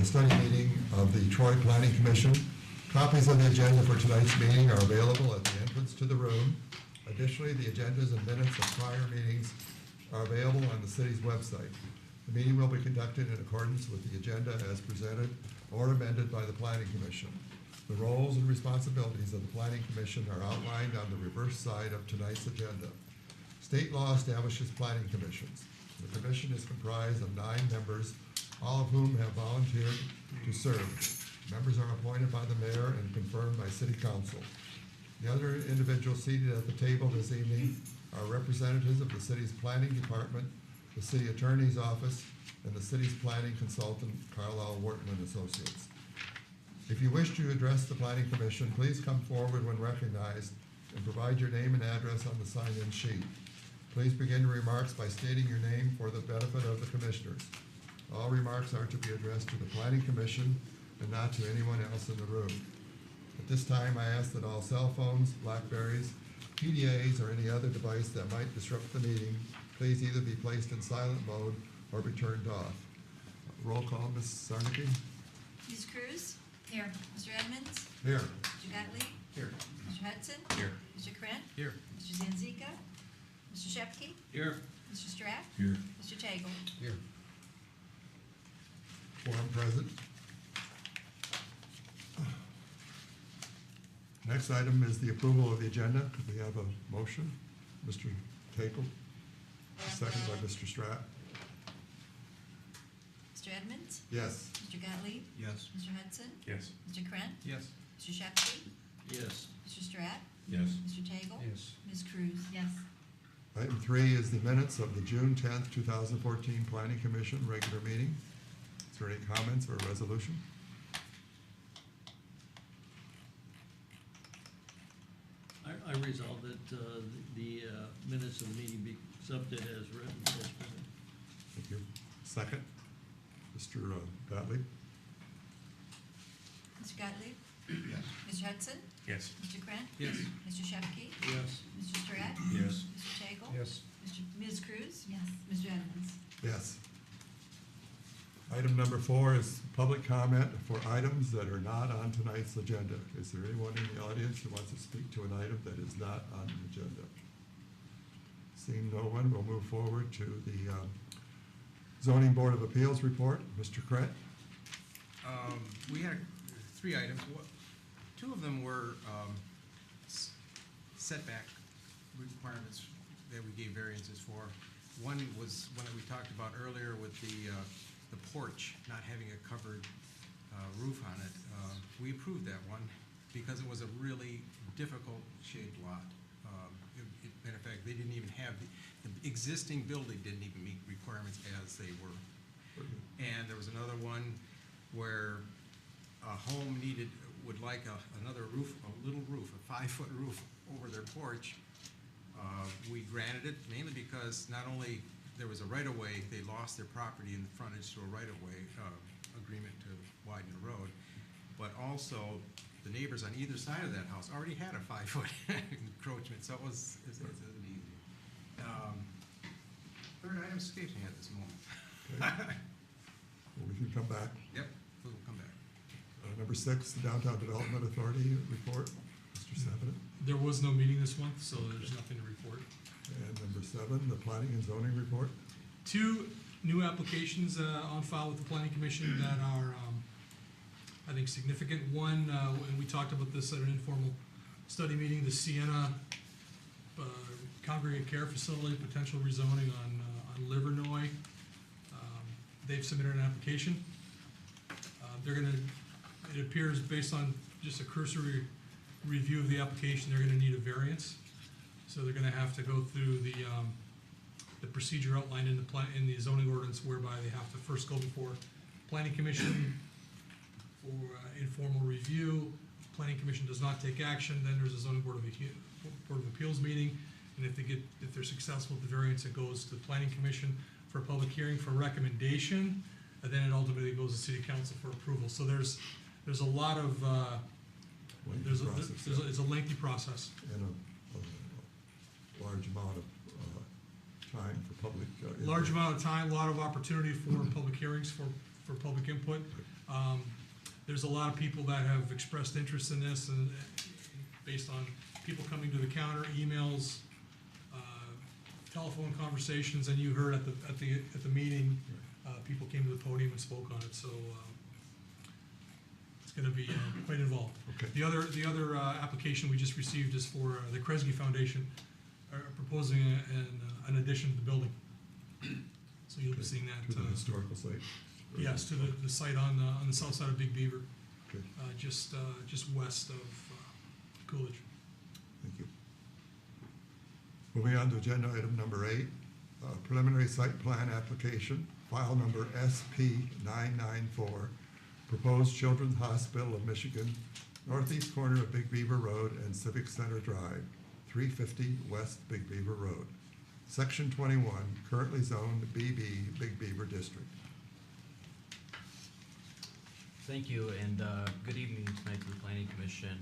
the study meeting of the Troy Planning Commission. Copies of the agenda for tonight's meeting are available at the entrance to the room. Additionally, the agendas and minutes of prior meetings are available on the city's website. The meeting will be conducted in accordance with the agenda as presented or amended by the Planning Commission. The roles and responsibilities of the Planning Commission are outlined on the reverse side of tonight's agenda. State law establishes planning commissions. The commission is comprised of 9 members, all of whom have volunteered to serve. Members are appointed by the mayor and confirmed by city council. The other individuals seated at the table this evening are representatives of the city's planning department, the city attorney's office, and the city's planning consultant, Carlisle Wharton and Associates. If you wish to address the planning commission, please come forward when recognized and provide your name and address on the sign-in sheet. Please begin your remarks by stating your name for the benefit of the commissioners. All remarks are to be addressed to the planning commission and not to anyone else in the room. At this time, I ask that all cell phones, Blackberries, PDAs, or any other device that might disrupt the meeting, please either be placed in silent mode or be turned off. Roll call, Ms. Sarnicki. Ms. Cruz? Here. Mr. Edmonds? Here. Mr. Gottlieb? Here. Mr. Hudson? Here. Mr. Krant? Here. Mr. Zanzika? Mr. Shepke? Here. Mr. Strack? Here. Mr. Tagle? Here. Quorum present. Next item is the approval of the agenda. Could we have a motion? Mr. Tagle, second by Mr. Stratt. Mr. Edmonds? Yes. Mr. Gottlieb? Yes. Mr. Hudson? Yes. Mr. Krant? Yes. Mr. Shepke? Yes. Mr. Strack? Yes. Mr. Tagle? Yes. Ms. Cruz? Yes. Item 3 is the minutes of the June 10th, 2014 Planning Commission regular meeting. Is there any comments or resolution? I resolve that the minutes of the meeting be accepted as written. As presented. Thank you. Second, Mr. Gottlieb. Mr. Gottlieb? Yes. Mr. Hudson? Yes. Mr. Krant? Yes. Mr. Shepke? Yes. Mr. Strack? Yes. Mr. Tagle? Yes. Ms. Cruz? Yes. Mr. Edmonds? Yes. Item number 4 is public comment for items that are not on tonight's agenda. Is there anyone in the audience who wants to speak to an item that is not on the agenda? Seeing no one, we'll move forward to the Zoning Board of Appeals report. Mr. Krant? We had 3 items. 2 of them were setback requirements that we gave variances for. One was one that we talked about earlier with the porch not having a covered roof on it. We approved that one because it was a really difficult shaped lot. Matter of fact, they didn't even have, the existing building didn't even meet requirements as they were. And there was another one where a home would like another roof, a little roof, a 5-foot roof over their porch. We granted it mainly because not only there was a right-of-way, they lost their property in the frontage to a right-of-way agreement to widen the road, but also the neighbors on either side of that house already had a 5-foot encroachment, so it wasn't easy. Third item escapes me at this moment. Okay. Well, we can come back. Yep, we'll come back. Number 6, the Downtown Development Authority report. Mr. Savitt. There was no meeting this month, so there's nothing to report. And number 7, the Planning and Zoning report. 2 new applications on file with the Planning Commission that are, I think, significant. One, and we talked about this at an informal study meeting, the Sienna Congregate Care Facility, potential rezoning on Livernois. They've submitted an application. It appears based on just a cursory review of the application, they're gonna need a variance. So they're gonna have to go through the procedure outlined in the zoning ordinance, whereby they have to first go before Planning Commission for informal review. Planning Commission does not take action, then there's a zoning Board of Appeals meeting, and if they're successful with the variance, it goes to the Planning Commission for a public hearing for recommendation, and then it ultimately goes to City Council for approval. So there's a lot of it's a lengthy process. And a large amount of time for public. Large amount of time, a lot of opportunity for public hearings for for public input. There's a lot of people that have expressed interest in this, and based on people coming to the counter, emails, telephone conversations, and you heard at the meeting, people came to the podium and spoke on it, so it's gonna be quite involved. Okay. The other application we just received is for the Kresge Foundation, proposing an addition to the building. So you'll be seeing that. To the historical site? Yes, to the site on the south side of Big Beaver, Okay, just west of Coolidge. thank you. Moving on to agenda item number 8, preliminary site plan application, file number SP 994, proposed Children's Hospital of Michigan, northeast corner of Big Beaver Road and Civic Center Drive, 350 West Big Beaver Road. Section 21, currently zoned BB Big Beaver District. Thank you, and good evening tonight to the Planning Commission.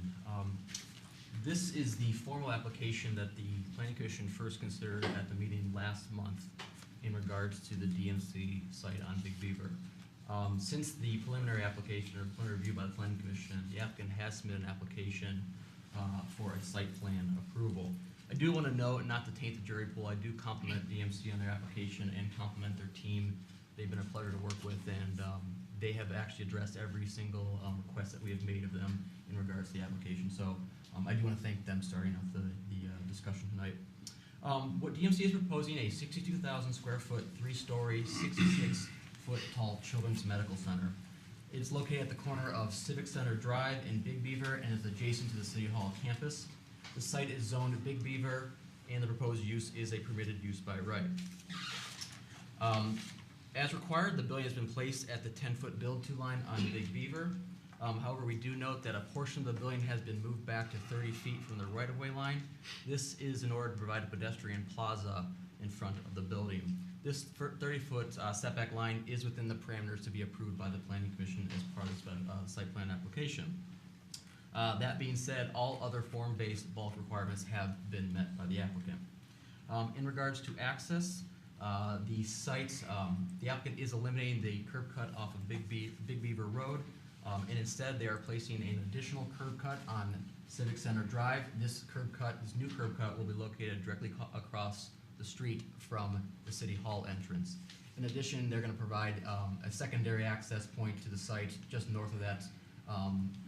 This is the formal application that the Planning Commission first considered at the meeting last month in regards to the DMC site on Big Beaver. Since the preliminary application or preliminary review by the Planning Commission, the applicant has submitted an application for a site plan approval. I do want to note, not to taint the jury pool, I do compliment DMC on their application and compliment their team. They've been a pleasure to work with, and they have actually addressed every single request that we have made of them in regards to the application. So I do want to thank them starting off the discussion tonight. What DMC is proposing, a 62,000 square foot, 3-story, 66-foot tall children's medical center. It's located at the corner of Civic Center Drive in Big Beaver and is adjacent to the City Hall campus. The site is zoned Big Beaver, and the proposed use is a permitted use by right. As required, the building has been placed at the 10-foot build-to line on Big Beaver. However, we do note that a portion of the building has been moved back to 30 feet from the right-of-way line. This is in order to provide a pedestrian plaza in front of the building. This 30-foot setback line is within the parameters to be approved by the Planning Commission as part of the site plan application. That being said, all other form-based bulk requirements have been met by the applicant. In regards to access, the site, the applicant is eliminating the curb cut off of Big Beaver Road, and instead they are placing an additional curb cut on Civic Center Drive. This new curb cut will be located directly across the street from the City Hall entrance. In addition, they're going to provide a secondary access point to the site just north of that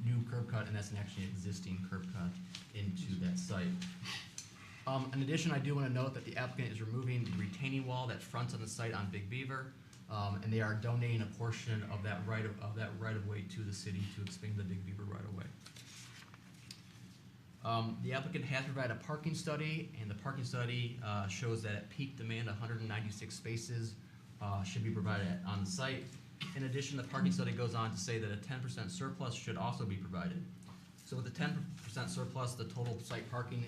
new curb cut, and that's actually an existing curb cut into that site. In addition, I do want to note that the applicant is removing the retaining wall that fronts on the site on Big Beaver, and they are donating a portion of that right of way to the city to expand the Big Beaver right of way. The applicant has provided a parking study, and the parking study shows that at peak demand, 196 spaces should be provided on the site. In addition, the parking study goes on to say that a 10% surplus should also be provided. So with the 10% surplus, the total site parking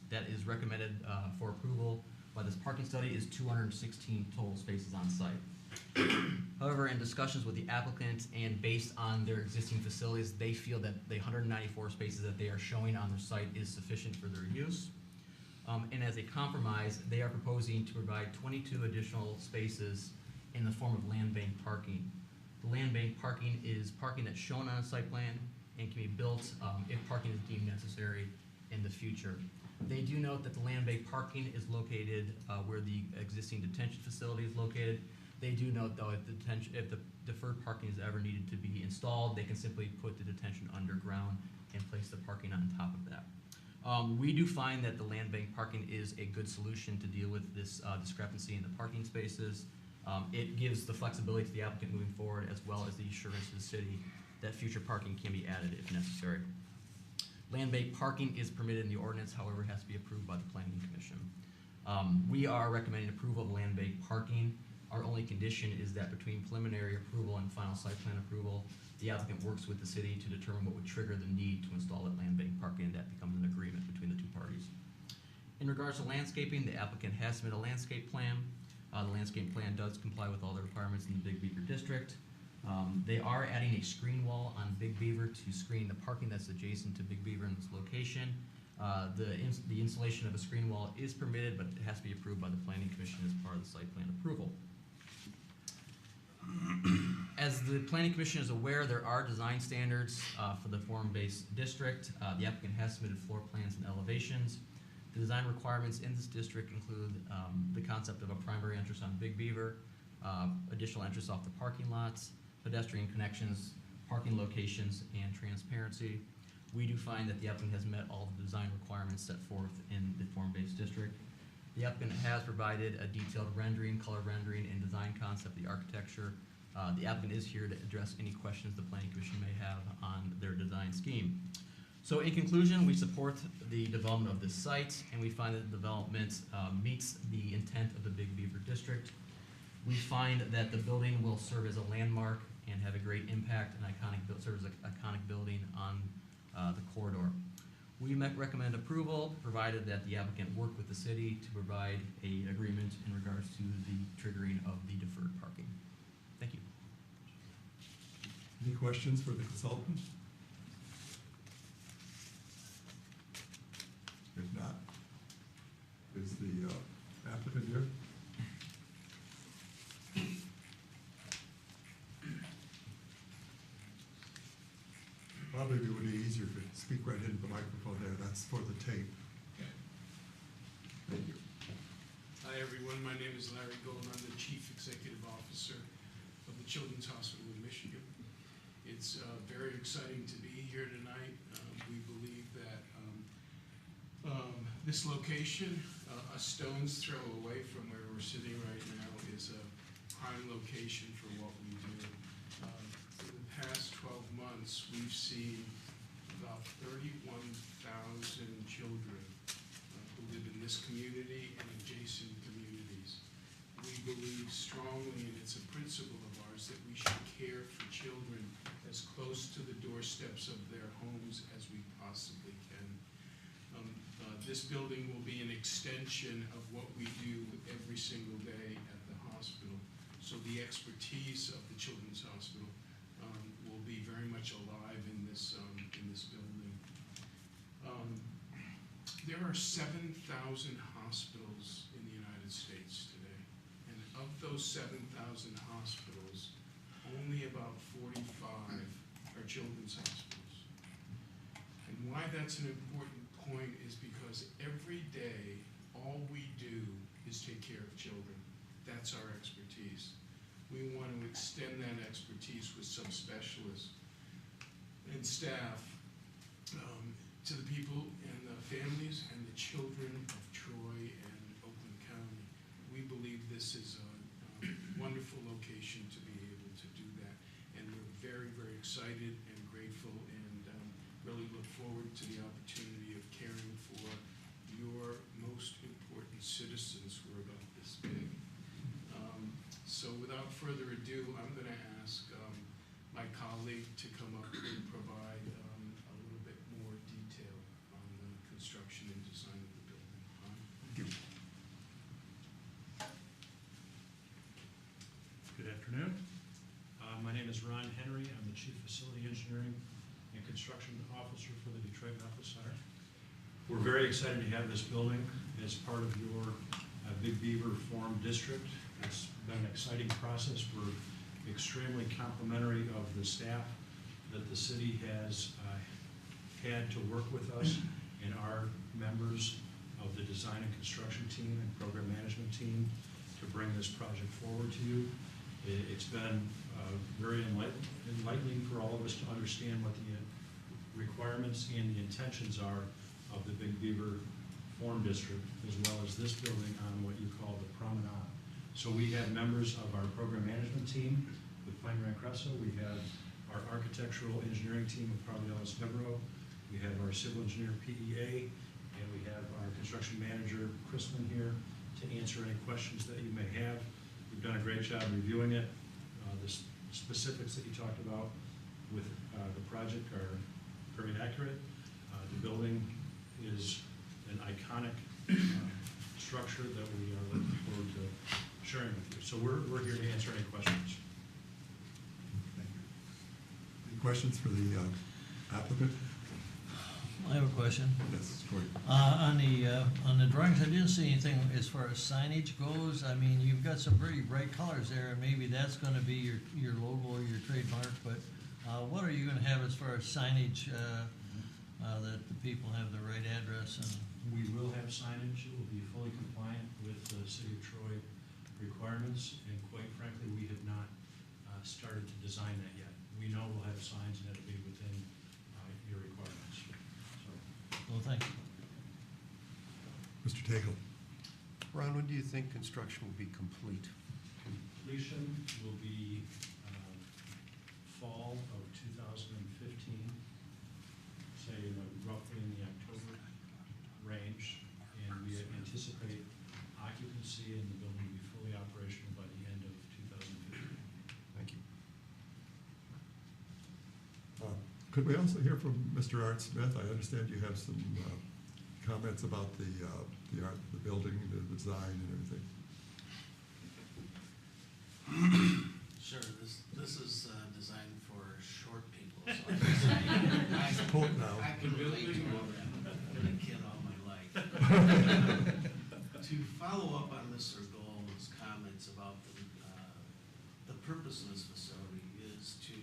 that is recommended for approval by this parking study is 216 total spaces on site. However, in discussions with the applicant and based on their existing facilities, they feel that the 194 spaces that they are showing on their site is sufficient for their use. And as a compromise, they are proposing to provide 22 additional spaces in the form of land bank parking. The land bank parking is parking that's shown on a site plan and can be built if parking is deemed necessary in the future. They do note that the land bank parking is located where the existing detention facility is located. They do note, though, if the deferred parking is ever needed to be installed, they can simply put the detention underground and place the parking on top of that. We do find that the land bank parking is a good solution to deal with this discrepancy in the parking spaces. It gives the flexibility to the applicant moving forward, as well as the assurance to the city that future parking can be added if necessary. Land bank parking is permitted in the ordinance, however, it has to be approved by the Planning Commission. We are recommending approval of land bank parking. Our only condition is that between preliminary approval and final site plan approval, the applicant works with the city to determine what would trigger the need to install that land bank parking, and that becomes an agreement between the two parties. In regards to landscaping, the applicant has submitted a landscape plan. The landscape plan does comply with all the requirements in the Big Beaver district. They are adding a screen wall on Big Beaver to screen the parking that's adjacent to Big Beaver in this location. The installation of a screen wall is permitted, but it has to be approved by the Planning Commission as part of the site plan approval. the Planning Commission is aware, there are design standards for the form-based district. The applicant has submitted floor plans and elevations. The design requirements in this district include the concept of a primary entrance on Big Beaver, additional entrance off the parking lots, pedestrian connections, parking locations, and transparency. We do find that the applicant has met all the design requirements set forth in the form-based district. The applicant has provided a detailed rendering, color rendering, and design concept of the architecture. The applicant is here to address any questions the Planning Commission may have on their design scheme. So in conclusion, we support the development of this site, and we find that the development meets the intent of the Big Beaver District. We find that the building will serve as a landmark and have a great impact and serve as an iconic building on the corridor. We recommend approval, provided that the applicant work with the city to provide an agreement in regards to the triggering of the deferred parking. Thank you. Any questions for the consultant? If not, is the applicant here? Probably it would be easier to speak right into the microphone there. That's for the tape. Thank you. Hi, everyone. My name is Larry Gold. I'm the Chief Executive Officer of the Children's Hospital of Michigan. It's very exciting to be here tonight. We believe that this location, a stone's throw away from where we're sitting right now, is a prime location for what we do. For the past 12 months, we've seen about 31,000 children who live in this community and adjacent communities. We believe strongly, and it's a principle of ours, that we should care for children as close to the doorsteps of their homes as we possibly can. This building will be an extension of what we do every single day at the hospital. So the expertise of the Children's Hospital will be very much alive in this building. There are 7,000 hospitals in the United States today, and of those 7,000 hospitals, only about 45 are children's hospitals. And why that's an important point is because every day, all we do is take care of children. That's our expertise. We want to extend that expertise with subspecialists and staff to the people and the families and the children of Troy and Oakland County. We believe this is a wonderful location to be able to do that. And we're very, very excited and grateful and really look forward to the opportunity of caring for your most important citizens who are about this big. So without further ado, I'm going to ask my colleague to come up and provide a little bit more detail on the construction and design of the building. Thank you. Good afternoon. My name is Ron Henry. I'm the Chief Facility Engineering and Construction Officer for the Detroit Medical Center. We're very excited to have this building as part of your Big Beaver Form District. It's been an exciting process. We're extremely complimentary of the staff that the city has had to work with us and our members of the design and construction team and program management team to bring this project forward to you. It's been very enlightening for all of us to understand what the requirements and the intentions are of the Big Beaver Form District, as well as this building on what you call the promenade. So we have members of our program management team with Pine Grant Cresso. We have our architectural engineering team with Parley Ellis Devereaux. We have our civil engineer PEA, and we have our construction manager Chrisman here to answer any questions that you may have. We've done a great job reviewing it. The specifics that you talked about with the project are very accurate. The building is an iconic structure that we are looking forward to sharing with you. So we're here to answer any questions. Thank you. Any questions for the applicant? I have a question. Yes, Cory. On the drawings, I didn't see anything as far as signage goes. I mean, you've got some pretty bright colors there, and maybe that's gonna be your logo or your trademark, but, what are you gonna have as far as signage, that the people have the right address and? We will have signage, it will be fully compliant with the City of Troy requirements, and quite frankly, we have not started to design that yet. We know we'll have signs and it'll be within your requirements. So, Well, thank you. Mr. Tagle. Ron, when do you think construction will be complete? completion will be fall of 2015, say roughly in the October range, and we anticipate occupancy in the building to be fully operational by the end of 2015. Thank you. Could we also hear from Mr. Art Smith? I understand you have some comments about the art, the building, the design and everything. Sure, this is designed for short people, so I Quote now. I can relate to all that. I've been a kid all my life. To follow up on Mr. Gold's comments about the purpose of this facility is to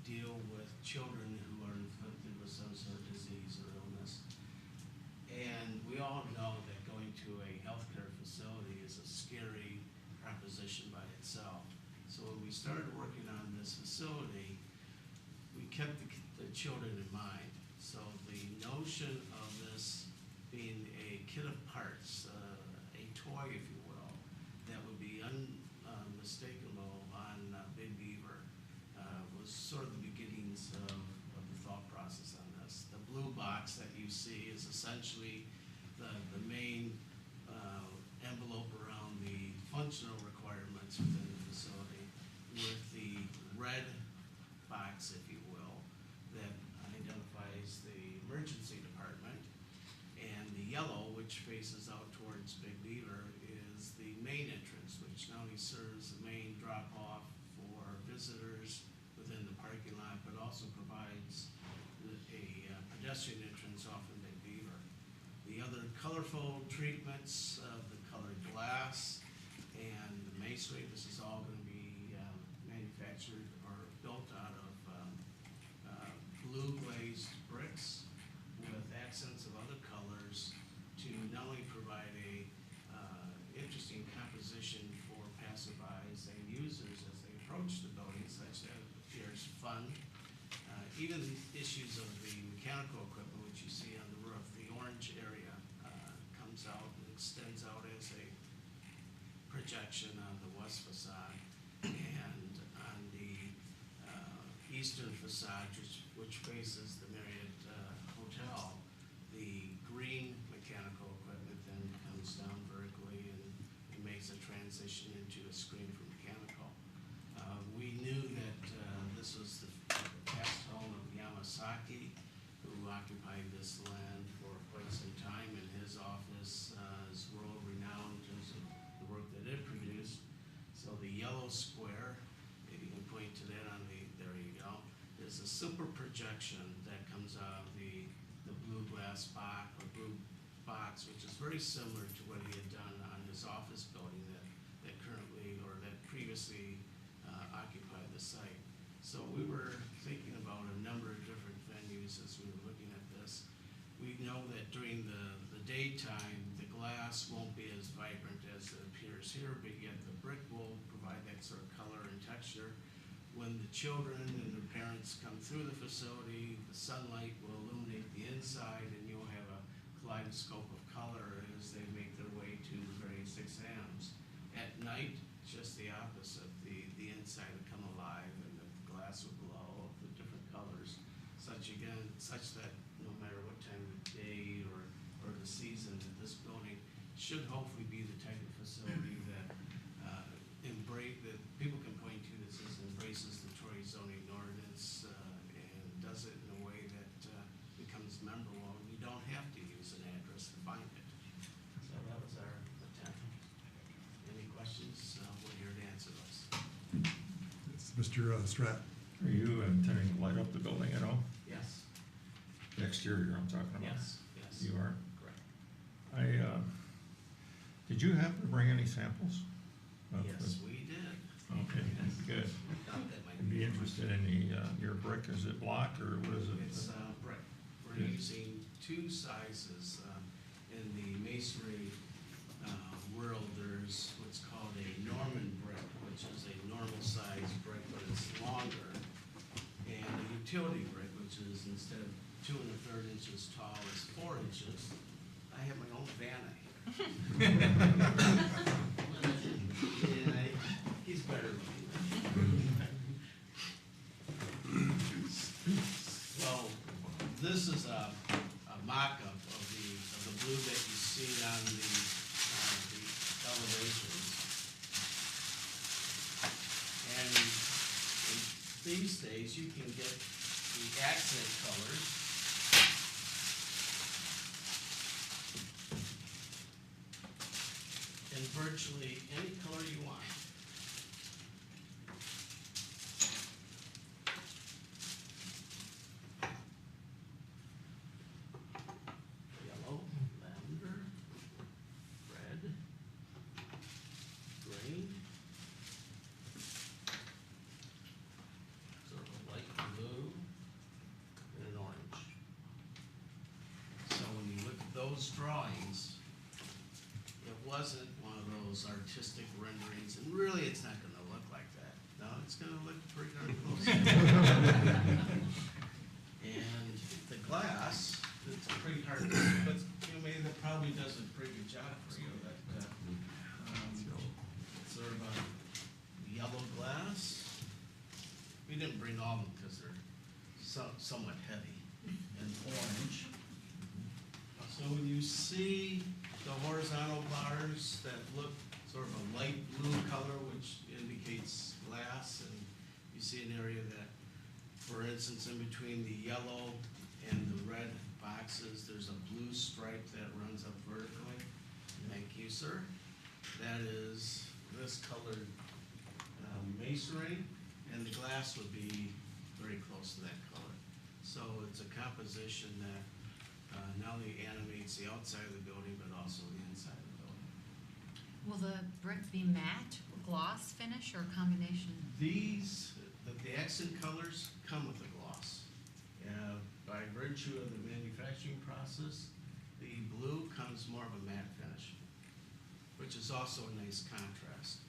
deal with children who are infected with some sort of disease or illness. And we all know that going to a healthcare facility is a scary proposition by itself. So when we started working on this facility, we kept the children in mind. So the notion of this being a kit of parts, a toy, if you will, that would be unmistakable on Big Beaver was sort of the beginnings of the thought process on this. The blue box that you see is essentially the main envelope around the functional requirements within the facility, with the red box, if you will, that identifies the emergency department, and the yellow, which faces out towards Big Beaver, is the main entrance, which not only serves the main drop-off for visitors within the parking lot, but also provides a pedestrian entrance off of Big Beaver. The other colorful treatments of the colored glass and the masonry, this is all going to be manufactured or built out of blue glazed bricks with accents of other colors to not only provide a interesting composition for passerbys and users as they approach the building, such that it appears fun. Even issues of the mechanical equipment, which you see on the roof, the orange area comes out and extends out as a projection on the west facade, and on the eastern facade, which faces the Marriott Hotel, the green mechanical equipment then comes down vertically and makes a transition into a screen for mechanical. We knew that this was the past home of Yamasaki, who occupied this land for quite some time, and his office is world-renowned in terms of the work that it produced. So the yellow square, if you can point to that on there you go, is a super projection that comes out of the blue glass box, or blue box, which is very similar to what he had done on his office building that currently, or that previously occupied the site. So we were thinking about a number of different venues as we were looking at this. We know that during the daytime, the glass won't be as vibrant as it appears here, but yet the brick will provide that sort of color and texture. When the children and their parents come through the facility, the sunlight will illuminate the inside, and you'll have a kaleidoscope of color as they make their way to the various exams. At night, just the opposite. The inside will come alive, and the glass will glow of the different colors, such that no matter what time of day or the season, that this building should hopefully be the type of facility that that people can point to that says embraces the Troy zoning ordinance and does it in a way that becomes memorable. You don't have to use an address to find it. So that was our attempt. Any questions? We're here to answer those. It's Mr. Stratt. Are you intending to light up the building at all? Yes. exterior I'm talking about. Yes, yes. You are? Correct. Did you happen to bring any samples? of Yes, the- we did. Okay, good. That might I'd be interested in your brick. Is it block or what is it? It's brick. We're Good. using two sizes. In the masonry world, there's what's called a Norman brick, which is a normal size brick, but it's longer. And a utility brick, which is instead of 2 1/3 inches tall, is 4 inches. I have my own vanity. Yeah, he's better looking. So, this is a mock-up of the blue that you see on the elevations. And these days, you can get the accent colors. In virtually any color you want. Yellow, lavender, red, green, sort of a light blue, and an orange. So when you look at those drawings, it wasn't one of those artistic renderings, and really, it's not gonna look like that. No, it's gonna look pretty darn close. And the glass, it's pretty hard, but, you know, maybe that probably does a pretty good job for you, that, it's sort of a yellow glass. We didn't bring all of them because they're somewhat heavy, and orange. So when you see the horizontal bars that look sort of a light blue color, which indicates glass, and you see an area that, for instance, in between the yellow and the red boxes, there's a blue stripe that runs up vertically. Thank you, sir. That is this colored masonry, and the glass would be very close to that color. So it's a composition that not only animates the outside of the building, but also the inside of the building. Will the brick be matte, gloss finish, or a combination? These, the accent colors come with a gloss. By virtue of the manufacturing process, the blue comes more of a matte finish, which is also a nice contrast.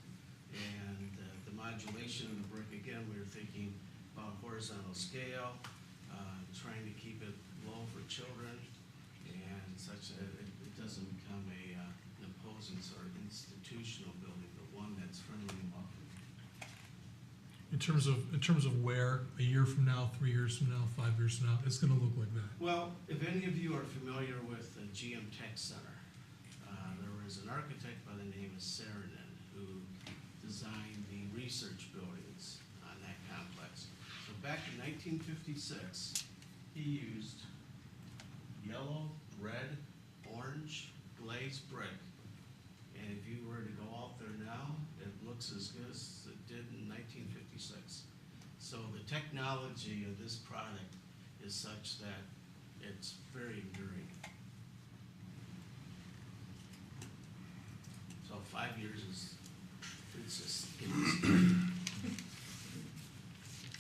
And the modulation of the brick, again, we were thinking about horizontal scale, trying to keep it low for children, and such that it doesn't become an imposing sort of institutional building, but one that's friendly and welcoming. In terms of where, a year from now, 3 years from now, 5 years from now, it's gonna look like that. Well, if any of you are familiar with the GM Tech Center, there was an architect by the name of Saarinen who designed the research buildings on that complex. So back in 1956, he used yellow, red, orange, glazed brick. And if you were to go out there now, it looks as good as it did in 1956. So the technology of this product is such that it's very enduring. So 5 years is, it's just,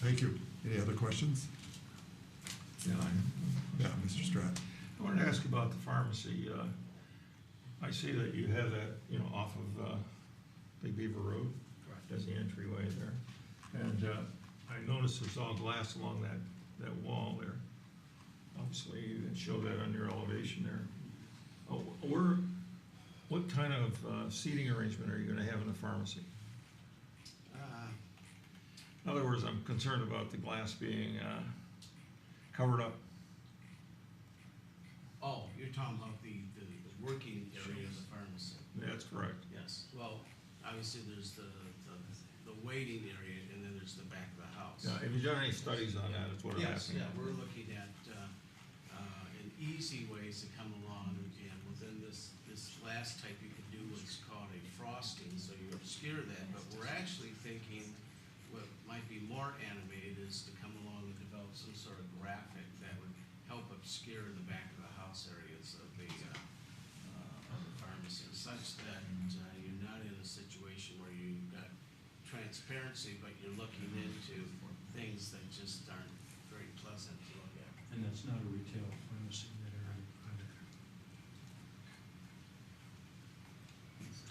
Thank you. Any other questions? Yeah, Yeah, Mr. Stratt. I wanted to ask about the pharmacy. I see that you have that, off of Big Beaver Road. Correct. That's the entryway there. And I noticed there's all glass along that wall there. Obviously, you didn't show that on your elevation there. What kind of seating arrangement are you gonna have in the pharmacy? In other words, I'm concerned about the glass being covered up. Oh, you're talking about the working area of the pharmacy. That's correct. Yes, well, obviously there's the waiting area, and then there's the back of the house. Yeah, have you done any studies on that, is what I'm Yes, asking? yeah, we're looking at, an easy ways to come along, and within this last type, you could do what's called a frosting, so you obscure that, but we're actually thinking what might be more animated is to come along and develop some sort of graphic that would help a obscure the back of the house areas of the pharmacy, such that you're not in a situation where you've got transparency, but you're looking into things that just aren't very pleasant to look at. And that's not a retail pharmacy in that area either.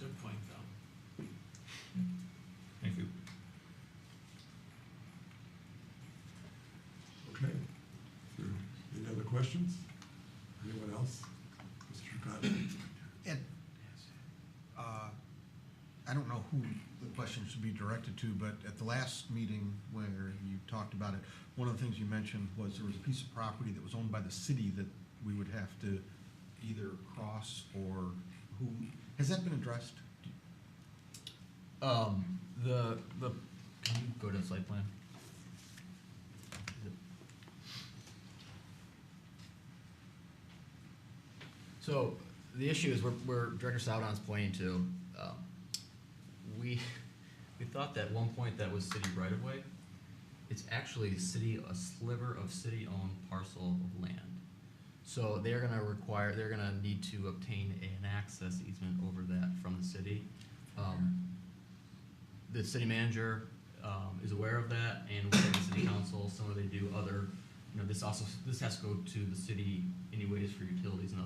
Good point, though. Thank you. Okay. Is there any other questions? Anyone else? Mr. Conley? Ed, I don't know who the question should be directed to, but at the last meeting where you talked about it, one of the things you mentioned was there was a piece of property that was owned by the city that we would have to either cross or who, has that been addressed? Can you go to the site plan? So the issue is where Director Saudon's pointing to, we thought that at one point that was city right of way. It's actually a sliver of city-owned parcel of land. So they're gonna need to obtain an access easement over that from the city. The city manager, is aware of that, and with the city council, they do other, this has to go to the city anyways for utilities and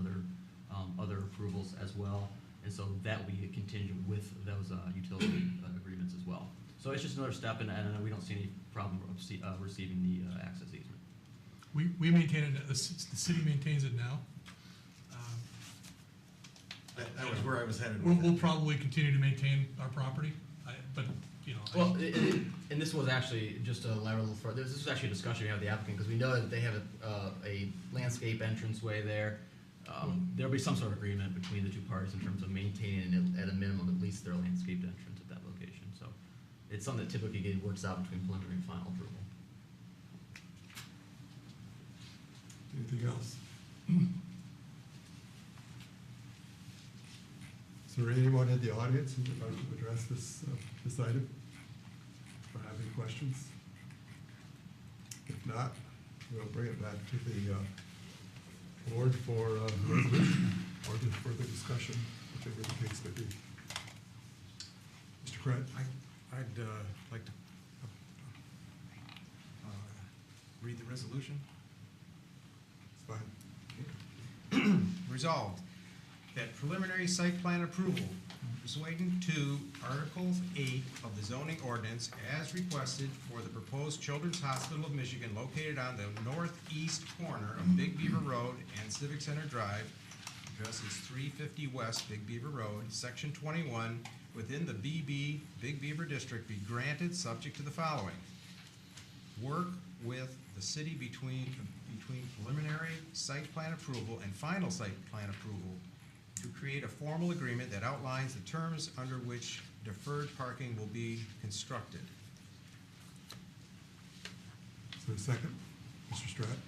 other approvals as well. And so that will be contingent with those, utility agreements as well. So it's just another step, and we don't see any problem of receiving the access easement. We maintain it, the city maintains it now. That was where I was headed. We'll probably continue to maintain our property, but, Well, and this was actually just a level further, this was actually a discussion we had with the applicant, because we know that they have a landscape entranceway there. There'll be some sort of agreement between the two parties in terms of maintaining it at a minimum, at least their landscaped entrance at that location. So it's something that typically works out between preliminary and final approval. Anything else? Is there anyone in the audience who would like to address this item? Or have any questions? If not, we'll bring it back to the board for resolution or to further discussion, whichever the case may be. Mr. Krant? I'd like to read the resolution. It's fine. Resolved that preliminary site plan approval pursuant to Article 8 of the zoning ordinance as requested for the proposed Children's Hospital of Michigan located on the northeast corner of Big Beaver Road and Civic Center Drive, address is 350 West Big Beaver Road, Section 21, within the BB Big Beaver District be granted subject to the following. Work with the city between preliminary site plan approval and final site plan approval to create a formal agreement that outlines the terms under which deferred parking will be constructed. Is there a second? Mr. Stratt?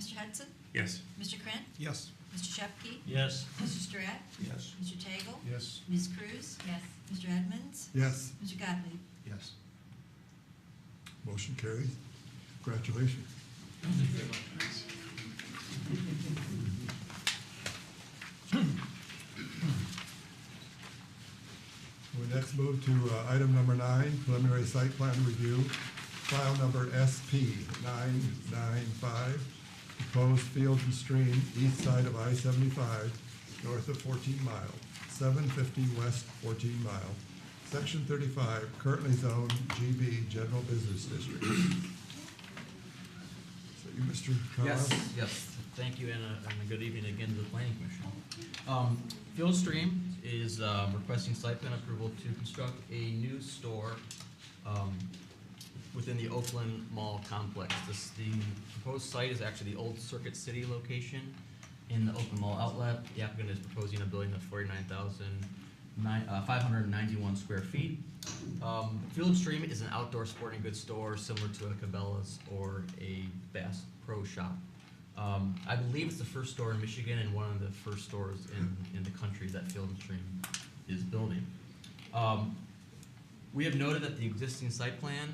Mr. Hudson? Yes. Mr. Krant? Yes. Mr. Shepke? Yes. Mr. Stratt? Yes. Mr. Tagle? Yes. Ms. Cruz? Yes. Mr. Edmonds? Yes. Mr. Gottlieb? Yes. Motion carries. Congratulations. We next move to item number 9, preliminary site plan review, file number SP 995, proposed field and stream east side of I-75, north of 14 Mile, 750 west 14 Mile, section 35, currently zoned GB General Business District. So you, Mr. Carlisle? Yes, thank you, and a good evening again to the planning commission. Field Stream is requesting site plan approval to construct a new store within the Oakland Mall complex. The proposed site is actually the old Circuit City location in the Oakland Mall outlet. The applicant is proposing a building of 49,591 square feet. Field Stream is an outdoor sporting goods store similar to a Cabela's or a Bass Pro Shop. I believe it's the first store in Michigan and one of the first stores in the country that Field and Stream is building. We have noted that the existing site plan,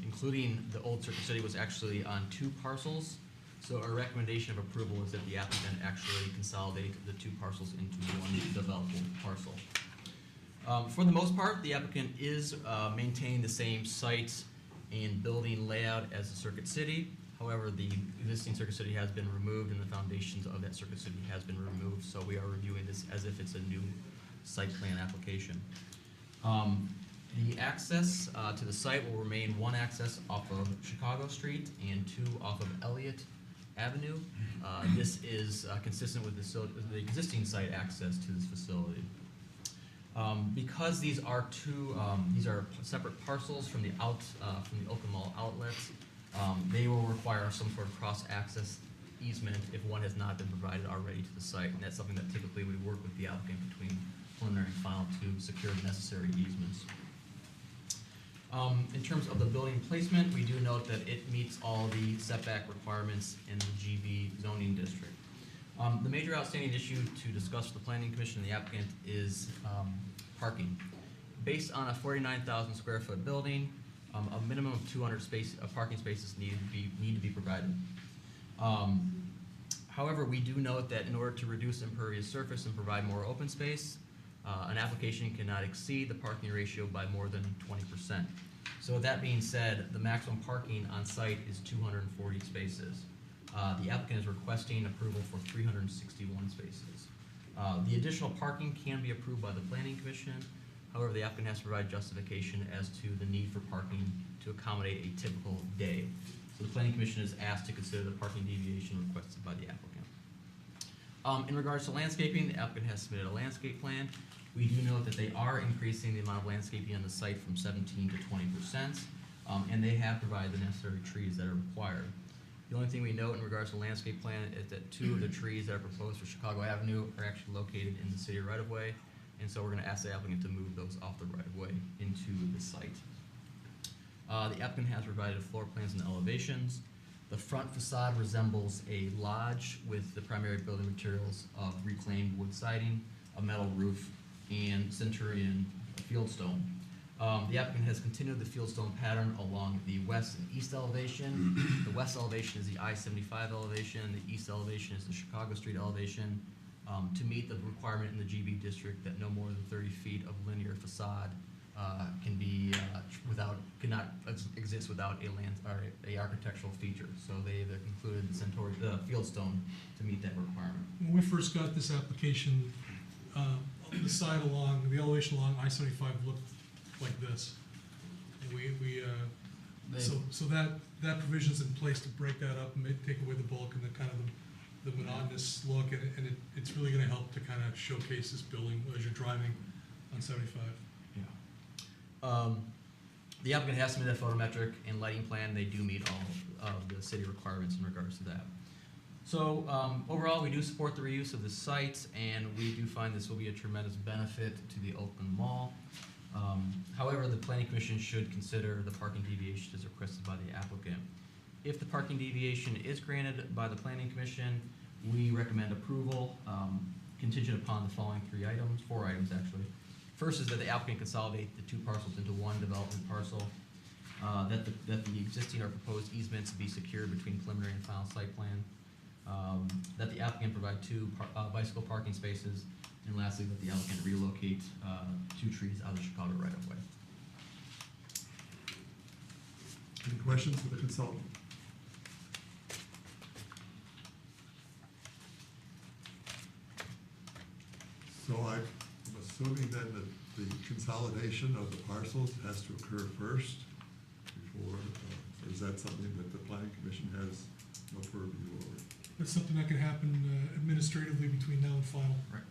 including the old Circuit City, was actually on 2 parcels. So our recommendation of approval is that the applicant actually consolidate the 2 parcels into one developable parcel. For the most part, the applicant is maintaining the same site and building layout as the Circuit City. However, the existing Circuit City has been removed and the foundations of that Circuit City has been removed, so we are reviewing this as if it's a new site plan application. The access to the site will remain 1 access off of Chicago Street and 2 off of Elliott Avenue. This is consistent with the existing site access to this facility. Because these are separate parcels from the Oakland Mall outlets, they will require some sort of cross-access easement if one has not been provided already to the site, and that's something that typically we work with the applicant between preliminary and final to secure the necessary easements. In terms of the building placement, we do note that it meets all the setback requirements in the GB zoning district. The major outstanding issue to discuss with the Planning Commission and the applicant is parking. Based on a 49,000 square foot building, a minimum of 200 parking spaces need to be provided. However, we do note that in order to reduce impervious surface and provide more open space, an application cannot exceed the parking ratio by more than 20%. So with that being said, the maximum parking on site is 240 spaces. The applicant is requesting approval for 361 spaces. The additional parking can be approved by the Planning Commission. However, the applicant has to provide justification as to the need for parking to accommodate a typical day. So the Planning Commission is asked to consider the parking deviation requested by the applicant. In regards to landscaping, the applicant has submitted a landscape plan. We do note that they are increasing the amount of landscaping on the site from 17 to 20%, and they have provided the necessary trees that are required. The only thing we note in regards to the landscape plan is that 2 of the trees that are proposed for Chicago Avenue are actually located in the city right-of-way, and so we're going to ask the applicant to move those off the right-of-way into the site. The applicant has provided floor plans and elevations. The front facade resembles a lodge with the primary building materials of reclaimed wood siding, a metal roof, and Centurion fieldstone. The applicant has continued the fieldstone pattern along the west and east elevation. The west elevation is the I-75 elevation, the east elevation is the Chicago Street elevation, to meet the requirement in the GB district that no more than 30 feet of linear facade cannot exist without a architectural feature. So they have concluded the fieldstone to meet that requirement. When we first got this application, the side along, the elevation along I-75 looked like this. And so that provision's in place to break that up and take away the bulk and the kind of the monotonous look, and it's really gonna help to kind of showcase this building as you're driving on 75. Yeah. The applicant has submitted a photometric and lighting plan. They do meet all of the city requirements in regards to that. So overall, we do support the reuse of the site, and we do find this will be a tremendous benefit to the Oakland Mall. However, the Planning Commission should consider the parking deviation as requested by the applicant. If the parking deviation is granted by the Planning Commission, we recommend approval contingent upon the following 4 items actually. First is that the applicant consolidate the 2 parcels into one development parcel, that the existing or proposed easements be secured between preliminary and final site plan, that the applicant provide 2 bicycle parking spaces, and lastly, that the applicant relocate 2 trees out of the Chicago right-of-way. Any questions for the consultant? So I'm assuming then that the consolidation of the parcels has to occur first before, or is that something that the Planning Commission has no purview over? That's something that can happen administratively between now and final. Right.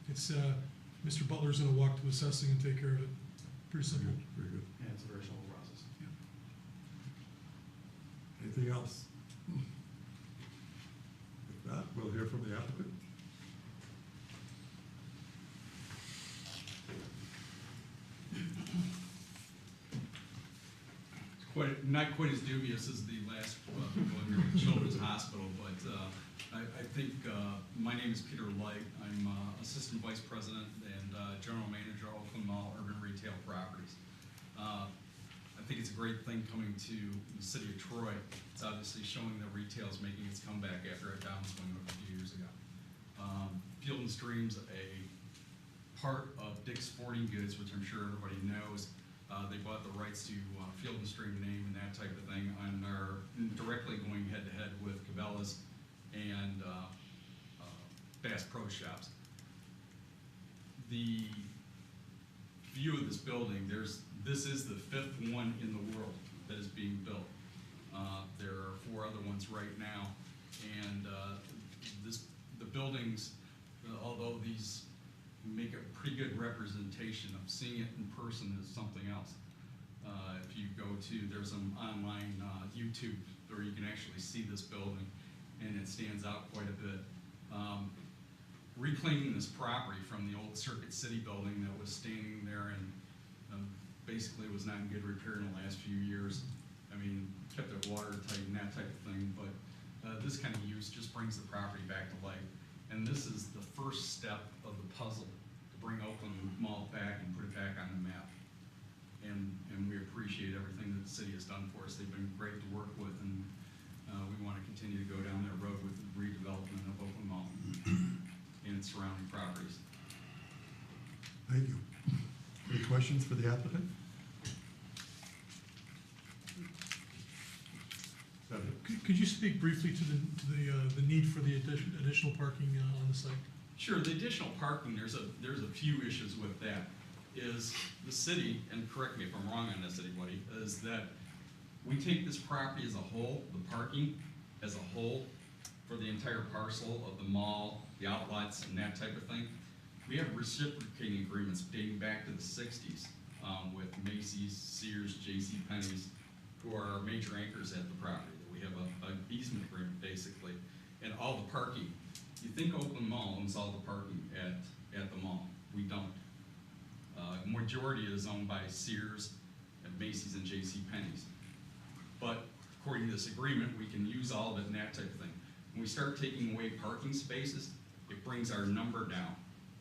It's, Mr. Butler's gonna walk to assessing and take care of it. Pretty simple. Very good. Yeah, it's a very simple process. Anything else? If not, we'll hear from the applicant. Not quite as dubious as the last one with Children's Hospital, but I think my name is Peter Light. I'm Assistant Vice President and General Manager of Oakland Mall Urban Retail Properties. I think it's a great thing coming to the city of Troy. It's obviously showing that retail is making its comeback after a downswing a few years ago. Field and Stream's a part of Dick's Sporting Goods, which I'm sure everybody knows. They bought the rights to Field and Stream name and that type of thing, and are directly going head-to-head with Cabela's and Bass Pro Shops. The view of this building, this is the 5th one in the world that is being built. There are 4 other ones right now, and the buildings, although these make a pretty good representation of seeing it in person is something else. If you go to, there's some online YouTube where you can actually see this building, and it stands out quite a bit. Reclaiming this property from the old Circuit City building that was standing there and basically was not in good repair in the last few years. I mean, kept it watertight and that type of thing, but this kind of use just brings the property back to life. And this is the first step of the puzzle to bring Oakland Mall back and put it back on the map. And we appreciate everything that the city has done for us. They've been great to work with, and we want to continue to go down that road with the redevelopment of Oakland Mall and its surrounding properties. Thank you. Any questions for the applicant? Could you speak briefly to the need for the additional parking on the site? Sure, the additional parking, there's a few issues with that. Is the city, and correct me if I'm wrong on this, anybody, is that we take this property as a whole, the parking as a whole, for the entire parcel of the mall, the outlets, and that type of thing. We have reciprocating agreements dating back to the 60s with Macy's, Sears, JCPenney's, who are our major anchors at the property. We have an easement agreement, basically, and all the parking. You think Oakland Mall owns all the parking at the mall. We don't. Majority is owned by Sears, and Macy's, and JCPenney's. But according to this agreement, we can use all of it and that type of thing. When we start taking away parking spaces, it brings our number down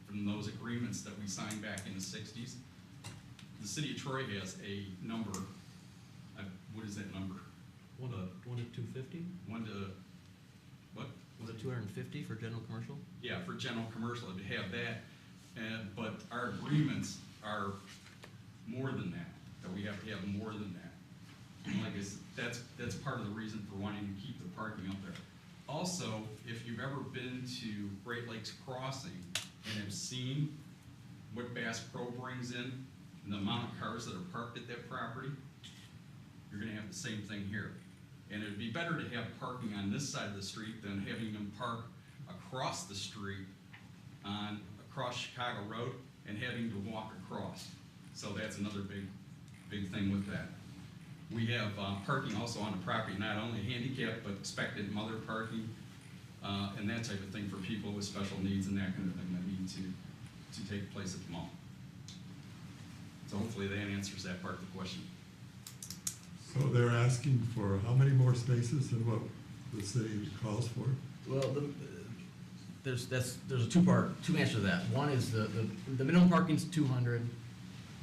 from those agreements that we signed back in the 60s. The city of Troy has a number. What is that number? 1 to 250? 1 to, what? Was it 250 for general commercial? Yeah, for general commercial, to have that, but our agreements are more than that we have to have more than that. And like I said, that's part of the reason for wanting to keep the parking up there. Also, if you've ever been to Great Lakes Crossing and have seen what Bass Pro brings in and the amount of cars that are parked at that property, you're gonna have the same thing here. And it'd be better to have parking on this side of the street than having them park across the street across Chicago Road and having to walk across. So that's another big thing with that. We have parking also on the property, not only handicapped, but expected mother parking, and that type of thing for people with special needs and that kind of thing that need to take place at the mall. So hopefully that answers that part of the question. So they're asking for how many more spaces than what the city calls for? Well, there's a two answer to that. One is the minimum parking is 200,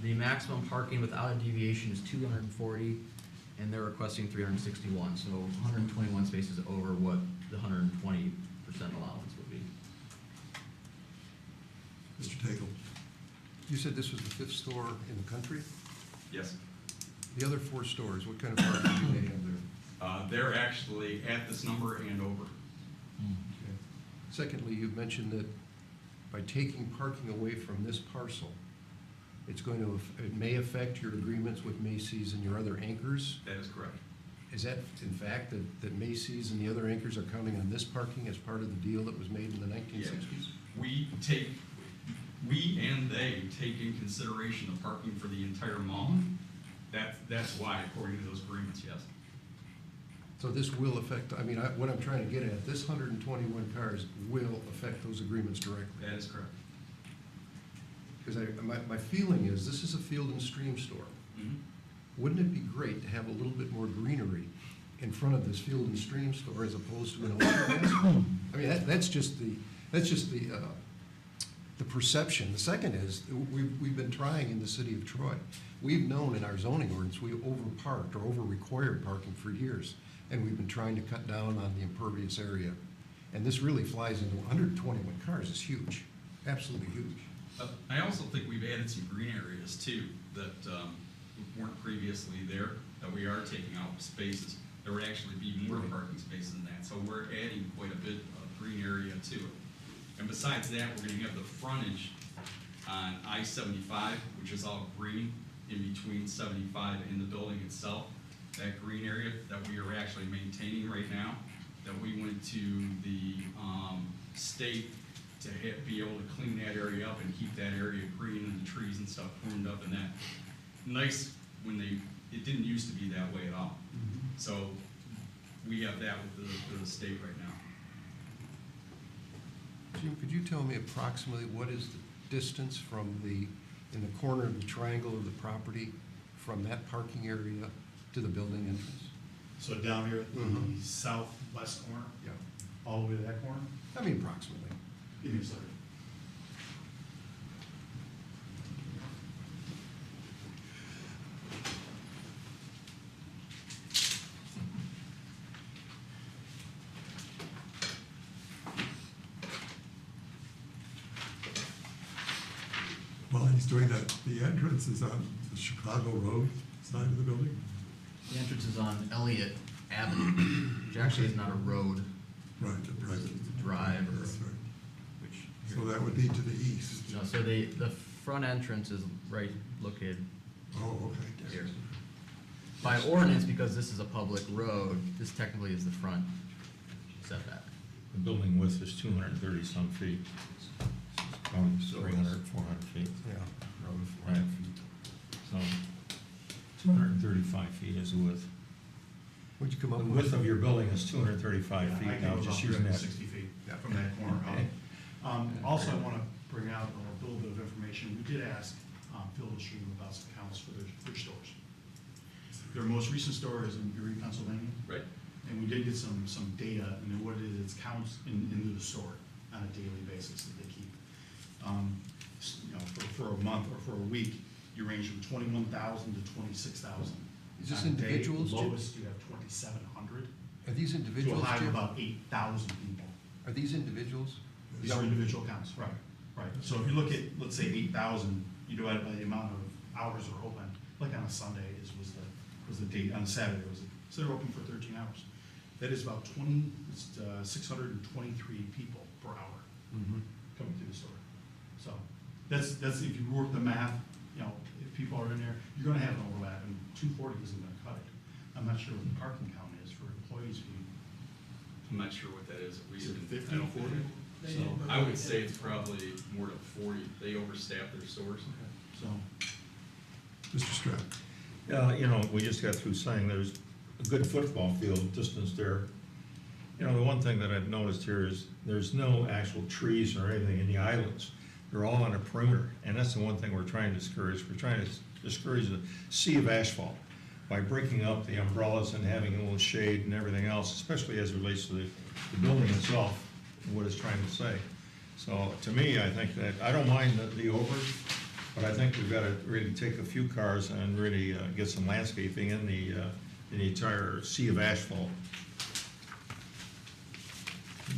the maximum parking without a deviation is 240, and they're requesting 361, so 121 spaces over what the 120% allowance would be. Mr. Tagle? You said this was the 5th store in the country? Yes. The other 4 stores, what kind of parking do they have there? They're actually at this number and over. Okay. Secondly, you've mentioned that by taking parking away from this parcel, it may affect your agreements with Macy's and your other anchors. That is correct. Is that in fact that Macy's and the other anchors are counting on this parking as part of the deal that was made in the 1960s? Yeah. We and they take in consideration the parking for the entire mall. That's why, according to those agreements, yes. So this will affect, what I'm trying to get at, this 121 cars will affect those agreements directly. That is correct. Because my feeling is this is a Field and Stream store. Mm-hmm. Wouldn't it be great to have a little bit more greenery in front of this Field and Stream store as opposed to an open space? I mean, that's just the the perception. The second is, we've been trying in the city of Troy. We've known in our zoning ordinance, we over-parked or over-required parking for years, and we've been trying to cut down on the impervious area. And this really flies into 121 cars is huge, absolutely huge. I also think we've added some green areas too that weren't previously there, that we are taking out spaces. There would actually be more parking spaces than that, so we're adding quite a bit of green area to it. And besides that, we're gonna have the frontage on I-75, which is all green in between 75 and the building itself. That green area that we are actually maintaining right now, that we went to the state to be able to clean that area up and keep that area green and the trees and stuff pruned up and that. Nice when it didn't used to be that way at all. So we have that with the state right now. Jim, could you tell me approximately what is the distance from in the corner of the triangle of the property, from that parking area to the building entrance? So down here at the southwest corner, Yeah. all the way to that corner? I mean approximately. Give me a second. While he's doing that, the entrance is on the Chicago Road side of the building? The entrance is on Elliott Avenue, which actually is not a road, Right, right. it's a drive or, That's right. which. So that would be to the east. No, so the front entrance is right located Oh, okay. here. By ordinance, because this is a public road, this technically is the front setback. The building width is 230 some feet. Probably 300, 400 feet. Yeah. Right. So 235 feet is the width. What'd you come The up width with? of your building is 235 Yeah, feet. I came Now, about just using that. 360 feet from that corner out. Also, I want to bring out a little bit of information. We did ask Phil to show about some counts for their stores. Their most recent store is in Erie, Pennsylvania. Right. And we did get some data, and then what it is, it's counts into the store on a daily basis that they keep. For a month or for a week, you range from 21,000 to 26,000. Is this On a day, individuals, Jim? Lowest, you have 2,700. Are these To a individuals, high of Jim? about 8,000 people. Are these individuals? These are individual counts, right, right. So if you look at, let's say, 8,000, you divide it by the amount of hours they're open, like on a Sunday was the date, on a Saturday so they're open for 13 hours. That is about 623 people per hour coming through the store. So that's if you work the math, if people are in there, you're gonna have an overlap, and 240 isn't gonna cut it. I'm not sure what the parking count is for employees who, I'm not sure what that is. is it I 50, don't 40? So I would say it's probably more to 40. They overstaff their stores. So, Mr. Stratt? We just got through saying there's a good football field distance there. The one thing that I've noticed here is there's no actual trees or anything in the islands. They're all on a perimeter, and that's the one thing we're trying to discourage. We're trying to discourage the sea of asphalt by breaking up the umbrellas and having a little shade and everything else, especially as it relates to the building itself and what it's trying to say. So to me, I think that, I don't mind the overs, but I think we've got to really take a few cars and really get some landscaping in the entire sea of asphalt.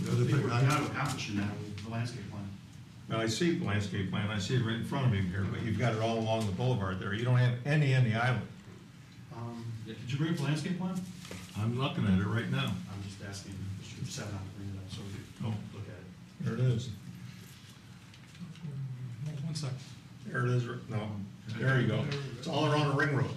The other thing we're I, not accomplishing that with the landscape plan. Now, I see the landscape plan, I see it right in front of me here, but you've got it all along the boulevard there. You don't have any in the island. Did you bring up the landscape plan? I'm looking at it right now. I'm just asking Mr. Seven to bring it up so we Oh. can look at it. There it is. Hold 1 second. There it is. No, there you go. It's all around the ring road.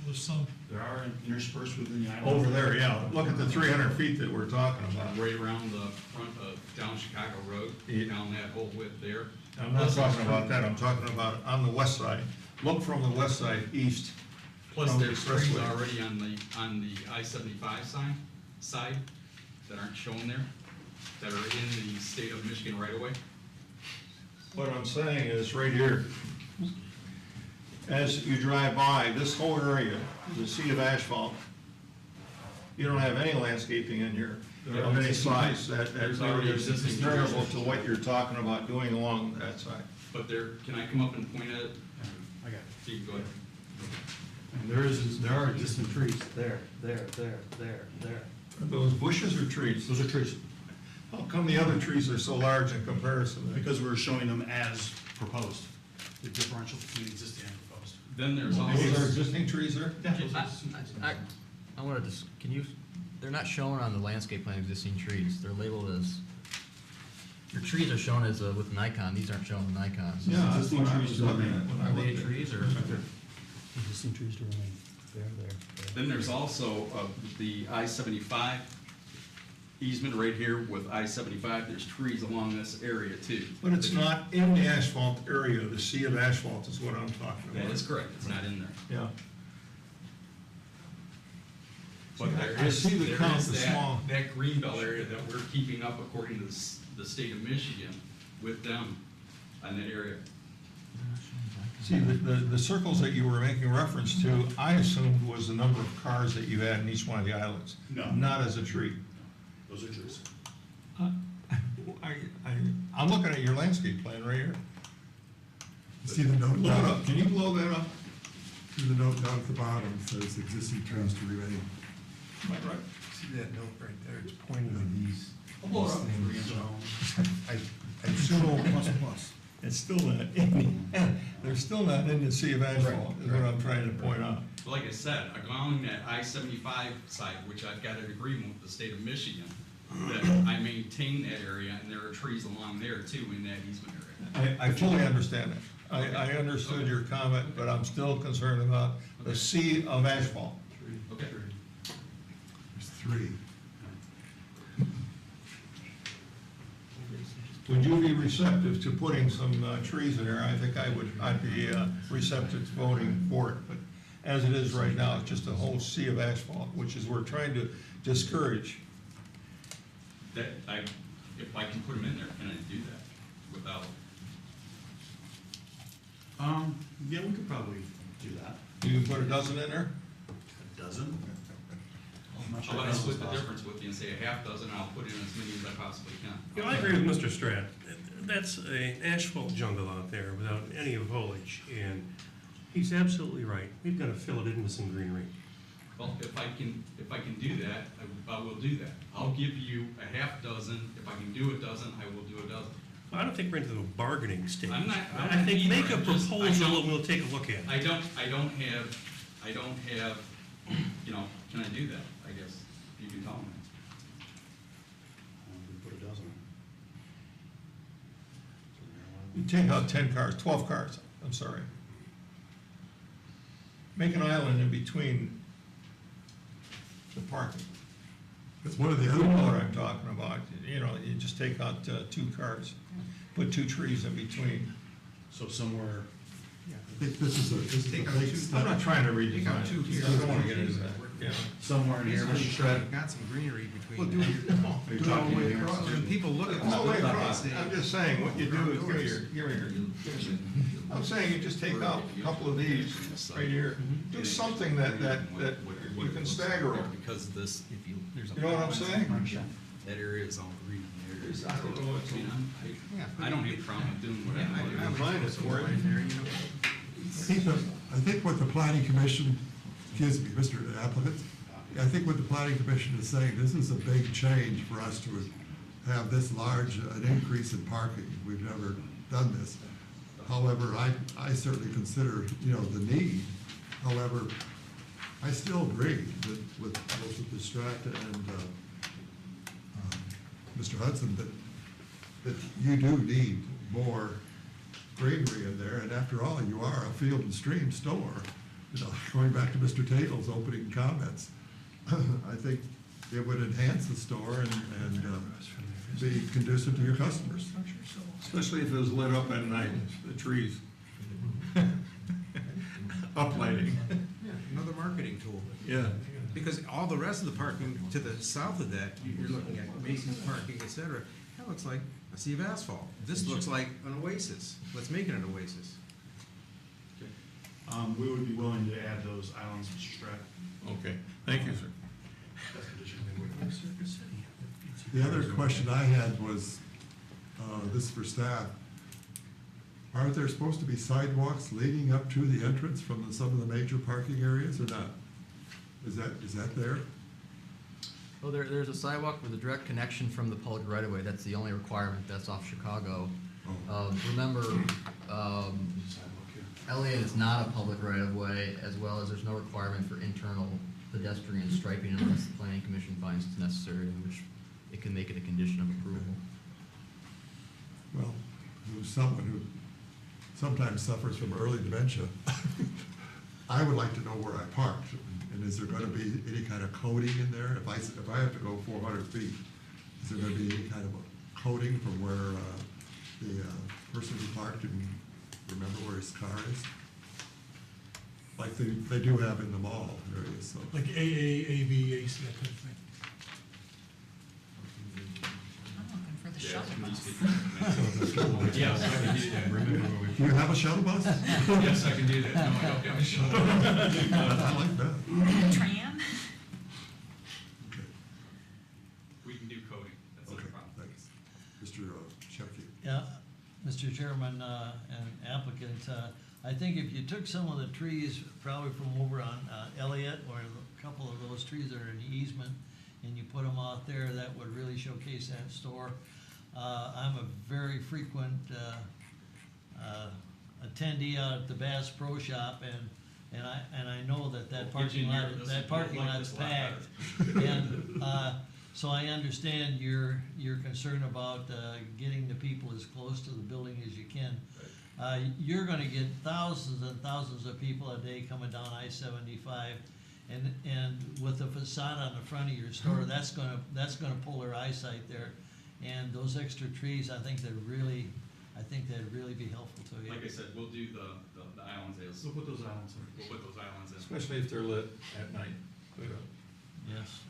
There's some, There are interspersed within the island. Over there, yeah. Look at the 300 feet that we're talking about. Right around the front of down Chicago Road, Yeah. down that whole width there. I'm not talking about that. I'm talking about on the west side. Look from the west side east. Plus, from the there's trees expressway. already on the I-75 side that aren't shown there, that are in the state of Michigan right away. What I'm saying is right here, as you drive by, this whole area is a sea of asphalt. you don't have any landscaping in here There of are any existing size, trees. that There's already really is existing comparable trees. to what you're talking about doing along that side. But there, can I come up and point at it? I got it. So you can go ahead. And there are existing trees there. Are those bushes or trees? Those are trees, How come the other trees are so large in comparison? because we're showing them as proposed, the differential between existing and proposed. Then there's Those are also, existing trees there? Yeah, those are existing trees. I wanted to, can you, they're not shown on the landscape plan, existing trees, they're labeled as, your trees are shown as, with Nikon, these aren't shown with Nikon. Yeah, that's Existing what I trees was to looking remain. at when I Are they looked at it. trees or? Existing trees to remain. then there's also the I-75 easement right here with I-75. There's trees along this area too. But it's not in the asphalt area, the sea of asphalt is what I'm talking about. That is correct, it's not in there. Yeah. But there I is, see the there count, is the that, small. that green belt area that we're keeping up according to the state of Michigan with them on that area. See, the circles that you were making reference to, I assumed was the number of cars that you had in each one of the islands. No. Not as a tree. Those are trees. I'm looking at your landscape plan right here. See the note Blow it down, up, can you blow that up? see the note down at the bottom, says existing trees to remain. Am I right? See that note right there, it's pointing to these. I'll blow it up. I assume plus plus. It's still not in, they're still not in the sea of asphalt, is what I'm trying to point out. But like I said, along that I-75 side, which I've got an agreement with the state of Michigan, that I maintain that area, and there are trees along there too in that easement area. I fully understand that. I understood your comment, but I'm still concerned about the sea of asphalt. Okay. There's three. Would you be receptive to putting some trees there? I think I'd be receptive to voting for it, but as it is right now, it's just a whole sea of asphalt, which is we're trying to discourage. That, if I can put them in there, can I do that without? Yeah, we could probably do that. You can put a dozen in there? A dozen? I'm not How sure about I if split the that's difference with you and say a half dozen, and I'll put in as many as I possibly can. You know, I agree with Mr. Stratt. That's an asphalt jungle out there without any foliage, and he's absolutely right. We've got to fill it in with some greenery. Well, if I can do that, I will do that. I'll give you a half dozen. If I can do a dozen, I will do a dozen. I don't think we're into the bargaining stage. I'm not I think either. make a I'm just- I proposal don't- and we'll take a look at it. I don't have, you know, can I do that, I guess, if you can tell me. We put a dozen. You take out 10 cars, 12 cars, I'm sorry. Make an island in between the parking. That's one of the You other. know what I'm talking about, you know, you just take out 2 cars, put 2 trees in between. So somewhere, I think this is a big step. I'm not trying to read. Take out 2 here. I don't want to get into that, you know. somewhere in here, Mr. Shred. Got some greenery between. Well, do it, Are you talking way here? across. When people look at this. All the way they'll across, say, I'm just saying, what you do is, give me here. I'm saying you just take out a couple of these right here, do something that you can stagger over. Because this, if you, there's a. You know what I'm saying? That area is all green. There is- I don't know what's- I mean, I don't have a problem with doing whatever. I find it for you. I think what the planning commission, excuse me, Mr. Applicant, I think what the planning commission is saying, this is a big change for us to have this large an increase in parking. We've never done this. However, I certainly consider, you know, the need. However, I still agree with both Mr. Strata and Mr. Hudson that you do need more greenery in there, and after all, you are a Field and Stream store. You know, going back to Mr. Tatel's opening comments, I think it would enhance the store and be conducive to your customers. Especially if it was lit up at night, the trees. Uplighting. Yeah, another marketing tool. Yeah. Because all the rest of the parking to the south of that, you're looking at Macy's parking, et cetera, that looks like a sea of asphalt. This looks like an oasis. Let's make it an oasis. We would be willing to add those islands, Mr. Stratt. Okay, thank you, sir. The other question I had was, this is for staff. Aren't there supposed to be sidewalks leading up to the entrance from some of the major parking areas or not? Is that there? Well, there's a sidewalk with a direct connection from the public right-of-way. That's the only requirement. That's off Chicago. Remember, Elliott is not a public right-of-way, as well as there's no requirement for internal pedestrian striping unless the planning commission finds it's necessary, in which it can make it a condition of approval. Well, who's someone who sometimes suffers from early dementia. I would like to know where I parked, and is there gonna be any kind of coding in there? If I have to go 400 feet, is there gonna be any kind of a coding from where, the person who parked and remember where his car is? Like they do have in the mall areas, so. Like AA, AB, AC, that kind of thing. I'm looking for the shuttle bus. Yes, I can do that. Remember where we. Do you have a shuttle bus? Yes, I can do that. No, I don't have a shuttle bus. I like that. The tram? Okay, We can do coding, that's not a okay, problem. thanks. Mr. Chepke. Yeah, Mr. Chairman, and applicant, I think if you took some of the trees, probably from over on Elliott, or a couple of those trees that are in the easement, and you put them out there, that would really showcase that store. I'm a very frequent attendee out at the Bass Pro Shop, and I know that We'll get parking you in lot, here. This- that parking you'll like lot's this a lot packed. And, so I understand your concern about getting the people as close to the building as you can. You're gonna get thousands and thousands of people a day coming down I-75, and with the facade on the front of your store, that's gonna pull their eyesight there. And those extra trees, I think they'd really be helpful to you. Like I said, we'll do the islands as, So put those islands in. we'll put those islands in. Especially if they're lit at night. Yes.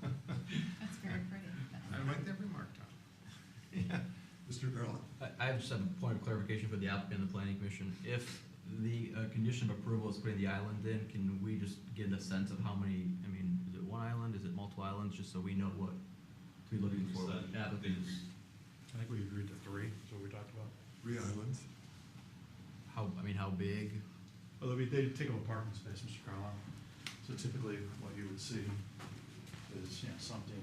That's very pretty. I like that remark, Tom. Yeah. Mr. Garland. I just have a point of clarification for the applicant and the planning commission. If the condition of approval is putting the island in, can we just get a sense of how many, I mean, is it one island, is it multiple islands, just so we know what to be looking for with the applicant? I think we agreed to 3, is what we talked about. 3 islands. How big? Well, they take up a parking space, Mr. Carlisle. So typically, what you would see is, something,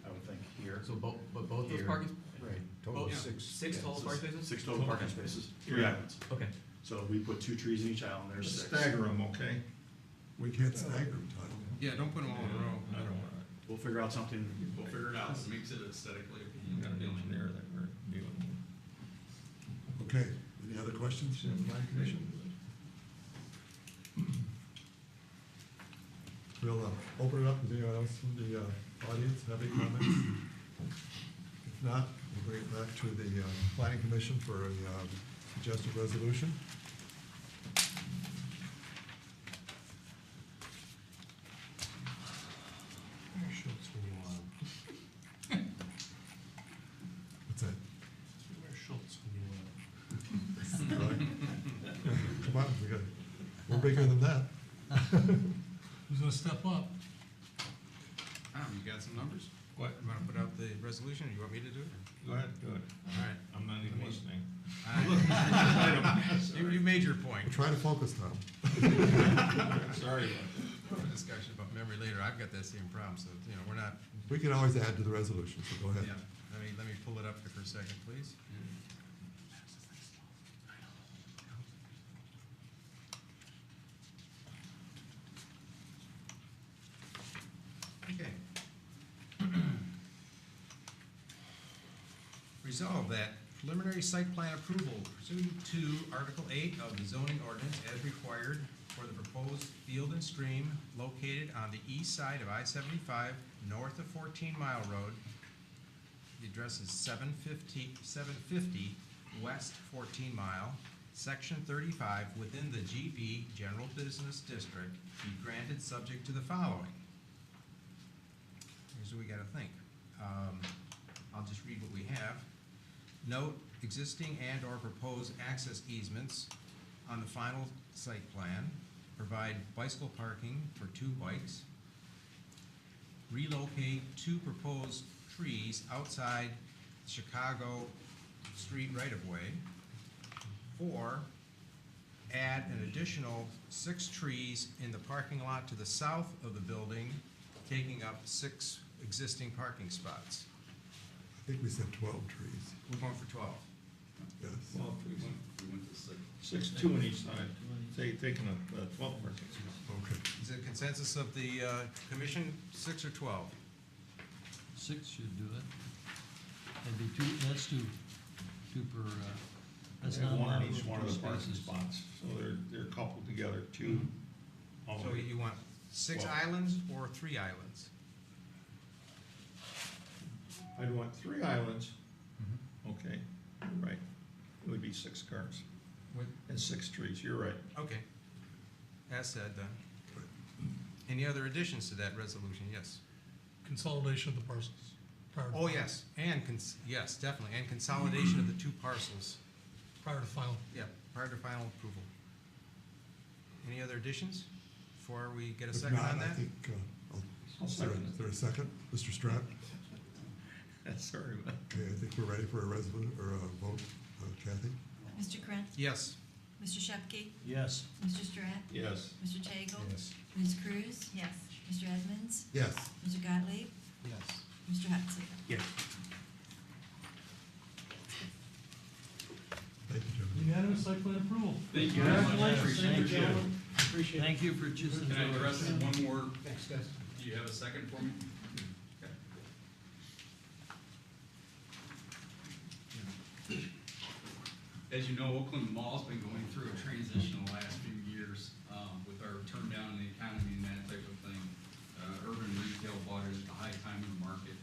I would think, here. So both those Here. parking? Right. Total six total parking spaces? 6 total parking spaces, 3 islands. Okay. So we put 2 trees in each island, there's 6. Stagger them, okay? We can't stagger them, Todd. Yeah, don't put them all in a row. I don't want We'll figure out something. We'll figure it out, it makes it aesthetically to, appealing. got an engineer that we're dealing with. Okay, any other questions from the planning commission? We'll open it up. Does anyone else from the audience have any comments? If not, we'll bring it back to the planning commission for a suggested resolution. Wear shorts when you want 'em. What's that? Wear shorts when you want 'em. Right? Come on, we're bigger than that. Who's gonna step up? You got some numbers? What? You wanna put out the resolution, or you want me to do it? Go ahead, do it. All right. I'm not even listening. You made your point. Try to focus, Tom. Sorry about discussion about memory later. I've got that same problem, so, we're not, We can always add to the resolution, so go ahead. yeah. Let me pull it up here for a second, please. Okay. Resolve that preliminary site plan approval pursuant to Article 8 of the zoning ordinance as required for the proposed field and stream located on the east side of I-75 north of 14 Mile Road. The address is 750 West 14 Mile, Section 35, within the GB General Business District, be granted subject to the following. Here's what we gotta think. I'll just read what we have. Note existing and/or proposed access easements on the final site plan. Provide bicycle parking for 2 bikes. relocate 2 proposed trees outside Chicago street right-of-way. 4, add an additional 6 trees in the parking lot to the south of the building, taking up 6 existing parking spots. I think we said 12 trees, We're going for 12. yes. Well, if we went We went to six. 2 on each side, taking up 12 parking spots. Okay. Is it consensus of the commission, 6 or 12? 6 should do it. That'd be 2, that's 2 per, that's They have not one on enough each one of for the parking spaces. spots, so they're coupled together, 2. all the So way. you want 6 Well- islands or 3 islands? I'd want 3 islands, okay, you're right. It would be 6 cars and 6 trees, you're right. Okay. As said then. Any other additions to that resolution? Yes. Consolidation of the parcels. prior to- Oh, yes, and, yes, definitely, and consolidation of the 2 parcels. Prior to final. Yeah, prior to final approval. Any other additions before we get a If second not, on I that? think, I'll is there second is there a second? Mr. Stratt? Sorry, but Okay, I think we're ready for a resolution, or a vote. Kathy? Mr. Krant? Yes. Mr. Shepke? Yes. Mr. Stratt? yes. Mr. Tagle? Yes. Ms. Cruz? Yes. Mr. Edmonds? Yes. Mr. Gottlieb? Yes. Mr. Hudson? Yes. Thank you, gentlemen. Unanimous site plan approval. Thank you very much. Congratulations. Appreciate Thank it. you, gentlemen. Thank you for choosing. Can I address one more? Thanks, guys. Do you have a second for me? Okay. As you know, Oakland Mall's been going through a transition the last few years with our turn down in the economy and that type of thing. Urban retail bought it at the high time of the market,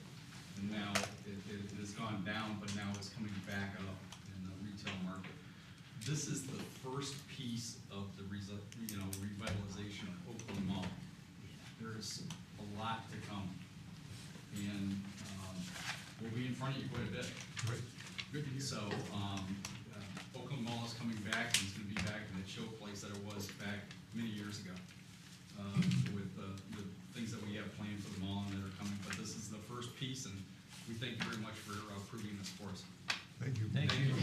and now it has gone down, but now it's coming back up in the retail market. This is the first piece of the revitalization of Oakland Mall. There's a lot to come, and we'll be in front of you quite a bit. Great. Good to hear. So, Oakland Mall is coming back, and it's gonna be back in that show place that it was back many years ago, with the things that we have planned for the mall and that are coming, but this is the first piece, and we thank you very much for approving this for us. Thank you. Thank you.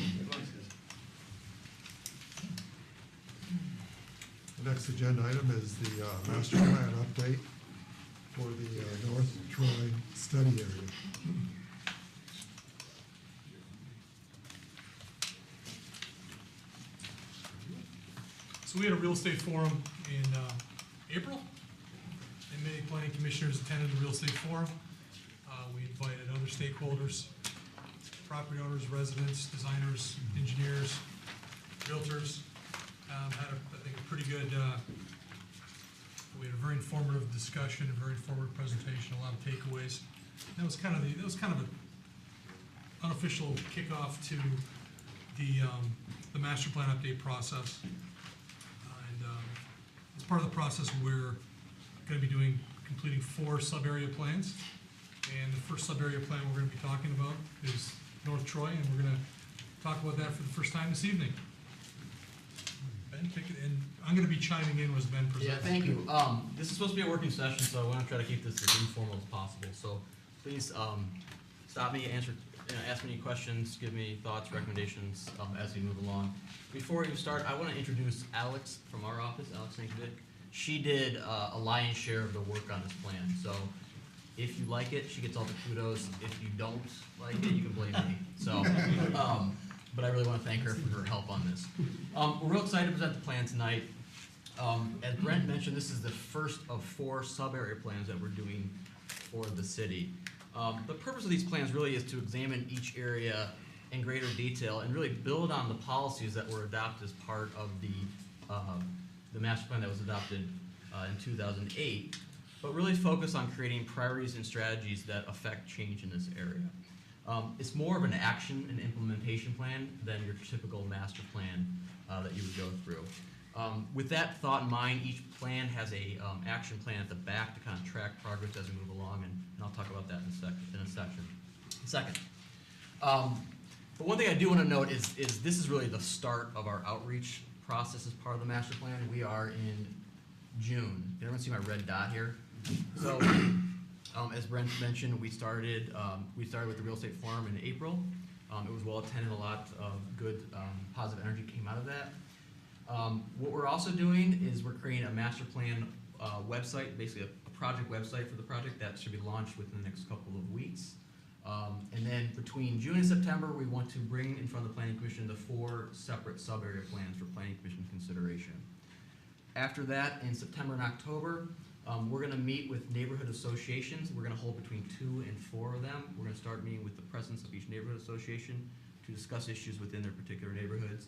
The next agenda item is the master plan update for the North Troy study area. So we had a real estate forum in April, and many planning commissioners attended the real estate forum. We invited other stakeholders, property owners, residents, designers, engineers, realtors. Had, I think, a pretty good, we had a very informative discussion, a very informative presentation, a lot of takeaways. That was kind of an unofficial kickoff to the master plan update process. As part of the process, we're gonna be completing 4 sub-area plans. And the first sub-area plan we're gonna be talking about is North Troy, and we're gonna talk about that for the first time this evening. Ben, pick it, and I'm gonna be chiming in as Ben presents. Yeah, thank you. This is supposed to be a working session, so I want to try to keep this as informal as possible. So please, stop me, ask me any questions, give me thoughts, recommendations, as we move along. Before we start, I want to introduce Alex from our office, Alex Nankovic. She did a lion's share of the work on this plan, so if you like it, she gets all the kudos. If you don't like it, you can blame me. So, but I really want to thank her for her help on this. We're real excited to present the plan tonight. As Brent mentioned, this is the first of 4 sub-area plans that we're doing for the city. The purpose of these plans really is to examine each area in greater detail and really build on the policies that were adopted as part of the master plan that was adopted in 2008, but really focus on creating priorities and strategies that affect change in this area. It's more of an action and implementation plan than your typical master plan that you would go through. With that thought in mind, each plan has a action plan at the back to kind of track progress as we move along, and I'll talk about that in a second. But one thing I do want to note is this is really the start of our outreach process as part of the master plan. We are in June. Everyone see my red dot here? So As Brent mentioned, we started with the real estate forum in April. It was well attended, a lot of good positive energy came out of that. What we're also doing is we're creating a master plan website, basically a project website for the project that should be launched within the next couple of weeks. And then between June and September, we want to bring in front of the Planning Commission the 4 separate sub-area plans for Planning Commission consideration. After that, in September and October, we're going to meet with neighborhood associations. We're going to hold between 2 and 4 of them. We're going to start meeting with the presidents of each neighborhood association to discuss issues within their particular neighborhoods.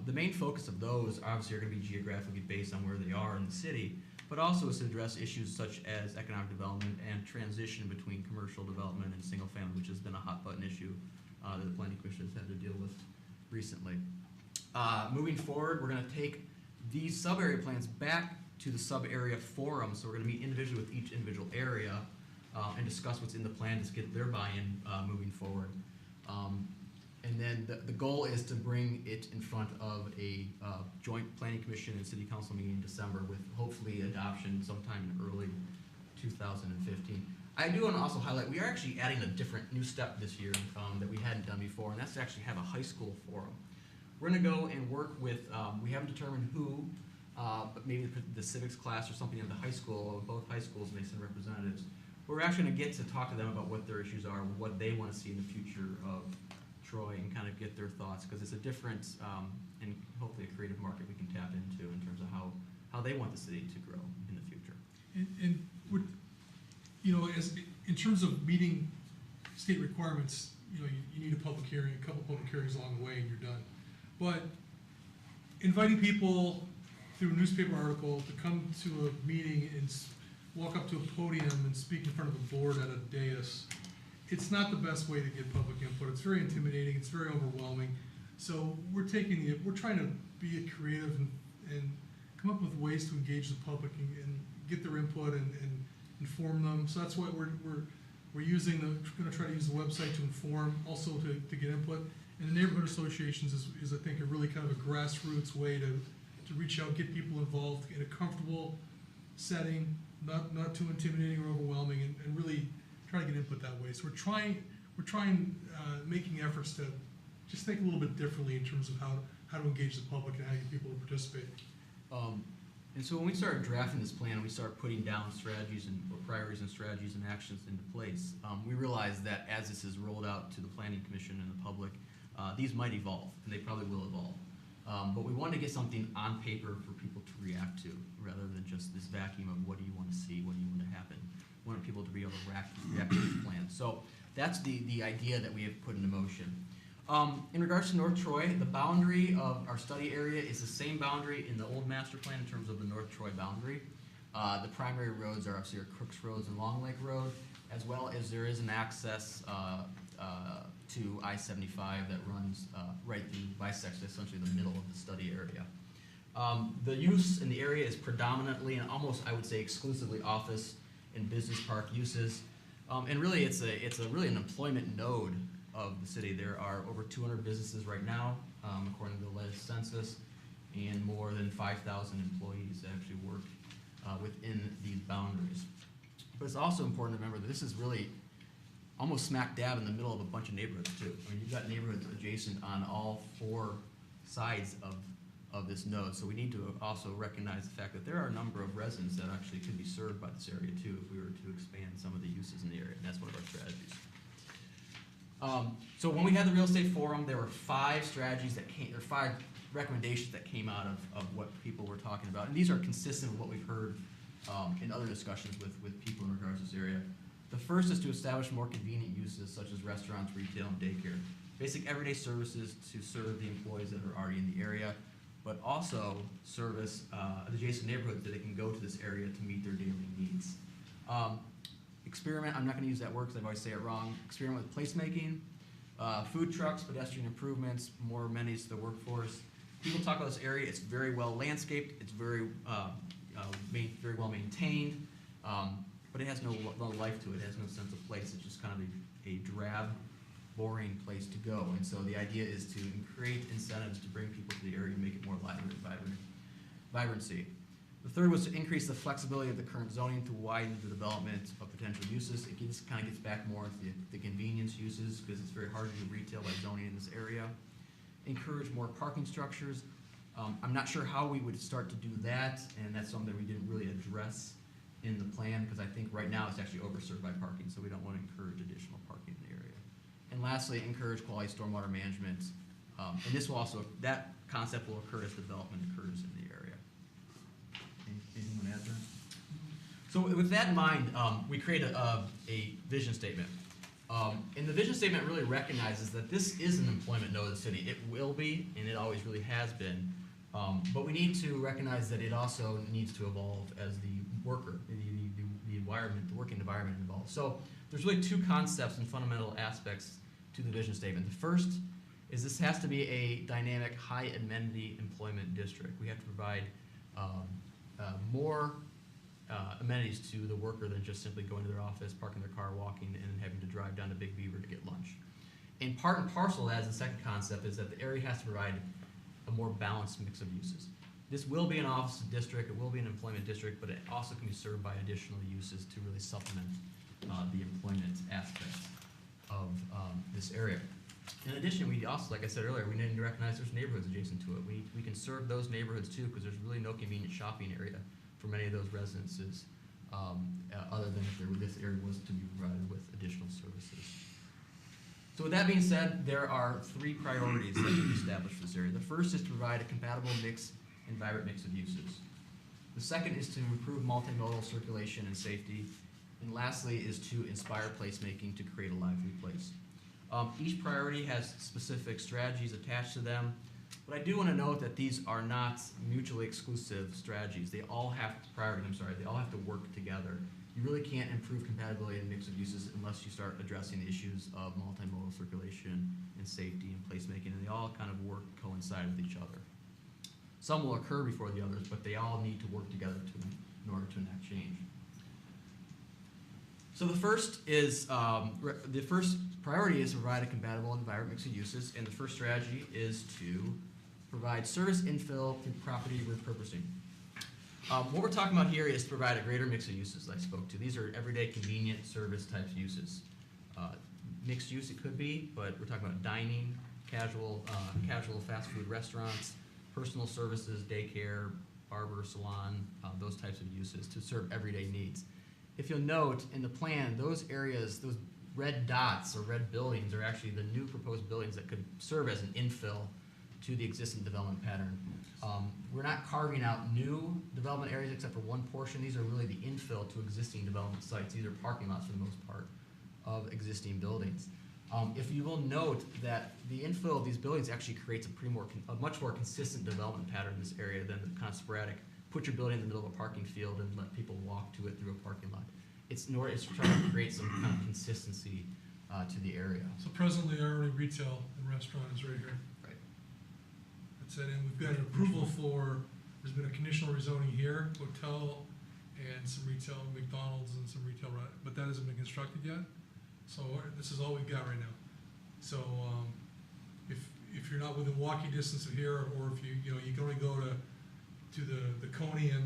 The main focus of those obviously are going to be geographically based on where they are in the city, but also is to address issues such as economic development and transition between commercial development and single family, which has been a hot button issue that the Planning Commission has had to deal with recently. Moving forward, we're going to take these sub-area plans back to the sub-area forum, so we're going to meet individually with each individual area and discuss what's in the plan to get their buy-in moving forward. And then the goal is to bring it in front of a joint Planning Commission and City Council meeting in December with hopefully adoption sometime in early 2015. I do want to also highlight, we are actually adding a different new step this year that we hadn't done before, and that's to actually have a high school forum. We're going to go and work with, we haven't determined who, but maybe the civics class or something in the high school, both high schools may send representatives. We're actually going to get to talk to them about what their issues are, what they want to see in the future of Troy, and kind of get their thoughts, because it's a different and hopefully a creative market we can tap into in terms of how they want the city to grow in the future. And would, you know, as in terms of meeting state requirements, you know, you need a public hearing, a couple public hearings along the way, and you're done. But inviting people through a newspaper article to come to a meeting and walk up to a podium and speak in front of a board at a dais, it's not the best way to get public input. It's very intimidating. It's very overwhelming. So we're trying to be creative and come up with ways to engage the public and get their input and inform them. So that's why we're going to try to use the website to inform, also to get input. And the neighborhood associations is I think a really kind of a grassroots way to reach out, get people involved in a comfortable setting, not too intimidating or overwhelming, and really try to get input that way. So we're trying making efforts to just think a little bit differently in terms of how to engage the public and how to get people to participate. And so when we started drafting this plan, we started putting down strategies and priorities and strategies and actions into place. We realized that as this is rolled out to the Planning Commission and the public, these might evolve, and they probably will evolve. But we wanted to get something on paper for people to react to, rather than just this vacuum of what do you want to see, what do you want to happen. We wanted people to be able to react to this plan. So that's the idea that we have put into motion. In regards to North Troy, the boundary of our study area is the same boundary in the old master plan in terms of the North Troy boundary. The primary roads are obviously Crooks Roads and Long Lake Road, as well as there is an access to I-75 that runs right through, bisects essentially the middle of the study area. The use in the area is predominantly and almost, I would say, exclusively office and business park uses. And really, it's really an employment node of the city. There are over 200 businesses right now, according to the latest census, and more than 5,000 employees that actually work within these boundaries. But it's also important to remember that this is really almost smack dab in the middle of a bunch of neighborhoods too. I mean, you've got neighborhoods adjacent on all 4 sides of this node. So we need to also recognize the fact that there are a number of residents that actually could be served by this area too if we were to expand some of the uses in the area. And that's one of our strategies. So when we had the real estate forum, there were 5 strategies that came, or 5 recommendations that came out of what people were talking about. And these are consistent with what we've heard in other discussions with people in regards to this area. The first is to establish more convenient uses such as restaurants, retail, and daycare. Basic everyday services to serve the employees that are already in the area, but also service adjacent neighborhoods that they can go to this area to meet their daily needs. Experiment, I'm not gonna use that word because I always say it wrong. Experiment with placemaking, food trucks, pedestrian improvements, more amenities to the workforce. People talk about this area, it's very well landscaped, it's very well maintained, but it has no life to it. It has no sense of place. It's just kind of a drab, boring place to go. And so the idea is to create incentives to bring people to the area and make it more vibrant, vibrancy. The third was to increase the flexibility of the current zoning to widen the development of potential uses. It just kind of gets back more into the convenience uses, because it's very hard to do retail by zoning in this area. Encourage more parking structures. I'm not sure how we would start to do that, and that's something we didn't really address in the plan, because I think right now it's actually overserved by parking, so we don't want to encourage additional parking in the area. And lastly, encourage quality stormwater management. And this will also, that concept will occur as development occurs in the area. Anything you want to add, John? So with that in mind, we created a vision statement. And the vision statement really recognizes that this is an employment node of the city. It will be, and it always really has been. But we need to recognize that it also needs to evolve as the worker, the environment, the working environment evolves. So there's really two concepts and fundamental aspects to the vision statement. The first is this has to be a dynamic, high amenity employment district. We have to provide more amenities to the worker than just simply going to their office, parking their car, walking, and then having to drive down to Big Beaver to get lunch. And part and parcel, as the second concept, is that the area has to provide a more balanced mix of uses. This will be an office district, it will be an employment district, but it also can be served by additional uses to really supplement the employment aspect of this area. In addition, we also, like I said earlier, we need to recognize there's neighborhoods adjacent to it. We can serve those neighborhoods too, because there's really no convenient shopping area for many of those residences, other than if this area was to be provided with additional services. So with that being said, there are three priorities that we've established for this area. The first is to provide a compatible mix and vibrant mix of uses. The second is to improve multimodal circulation and safety. And lastly is to inspire placemaking to create a lively place. Each priority has specific strategies attached to them, but I do want to note that these are not mutually exclusive strategies. They all have they all have to work together. You really can't improve compatibility and mix of uses unless you start addressing the issues of multimodal circulation and safety and placemaking, and they all kind of coincide with each other. Some will occur before the others, but they all need to work together in order to enact change. So the first priority is to provide a compatible environment mix of uses, and the first strategy is to provide service infill through property repurposing. What we're talking about here is to provide a greater mix of uses that I spoke to. These are everyday convenient service types of uses. Mixed use it could be, but we're talking about dining, casual fast food restaurants, personal services, daycare, barber, salon, those types of uses to serve everyday needs. If you'll note in the plan, those areas, those red dots or red buildings are actually the new proposed buildings that could serve as an infill to the existing development pattern. We're not carving out new development areas except for one portion. These are really the infill to existing development sites. These are parking lots for the most part of existing buildings. If you will note that the infill of these buildings actually creates a much more consistent development pattern in this area than the kind of sporadic, put your building in the middle of a parking field and let people walk to it through a parking lot. It's trying to create some kind of consistency to the area. So presently, our only retail and restaurant is right here. Right. That's it, and we've got an approval there's been a conditional rezoning here, hotel, and some retail, McDonald's and some retail, but that hasn't been constructed yet. So this is all we've got right now. So if you're not within walking distance of here, or if you can only go to the Coney and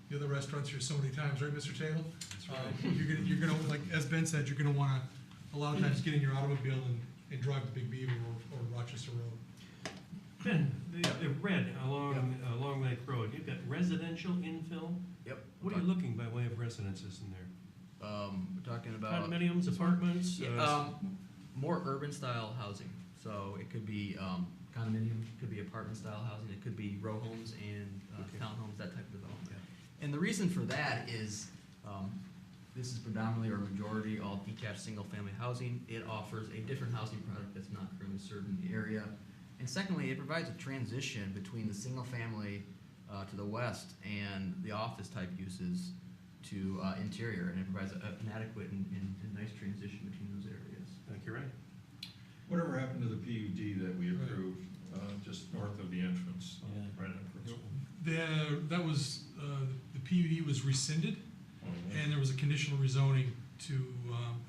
the other restaurants here so many times, right, Mr. Taylor? That's right. You're gonna, like as Ben said, you're gonna wanna a lot of times get in your automobile and drive to Big Beaver or Rochester Road. Ben, the red along Lake Road, you've got residential infill? Yep. What are you looking by way of residences in there? We're talking about Condominiums, apartments? more urban style housing. So it could be condominium, could be apartment style housing, it could be row homes and townhomes, that type of development. And the reason for that is this is predominantly or majority all detached single family housing. It offers a different housing product that's not currently served in the area. And secondly, it provides a transition between the single family to the west and the office type uses to interior, and it provides an adequate and nice transition between those areas. Thank you, Ray. Whatever happened to the PUD that we approved, just north of the entrance, right entrance? That was, the PUD was rescinded, and there was a conditional rezoning to,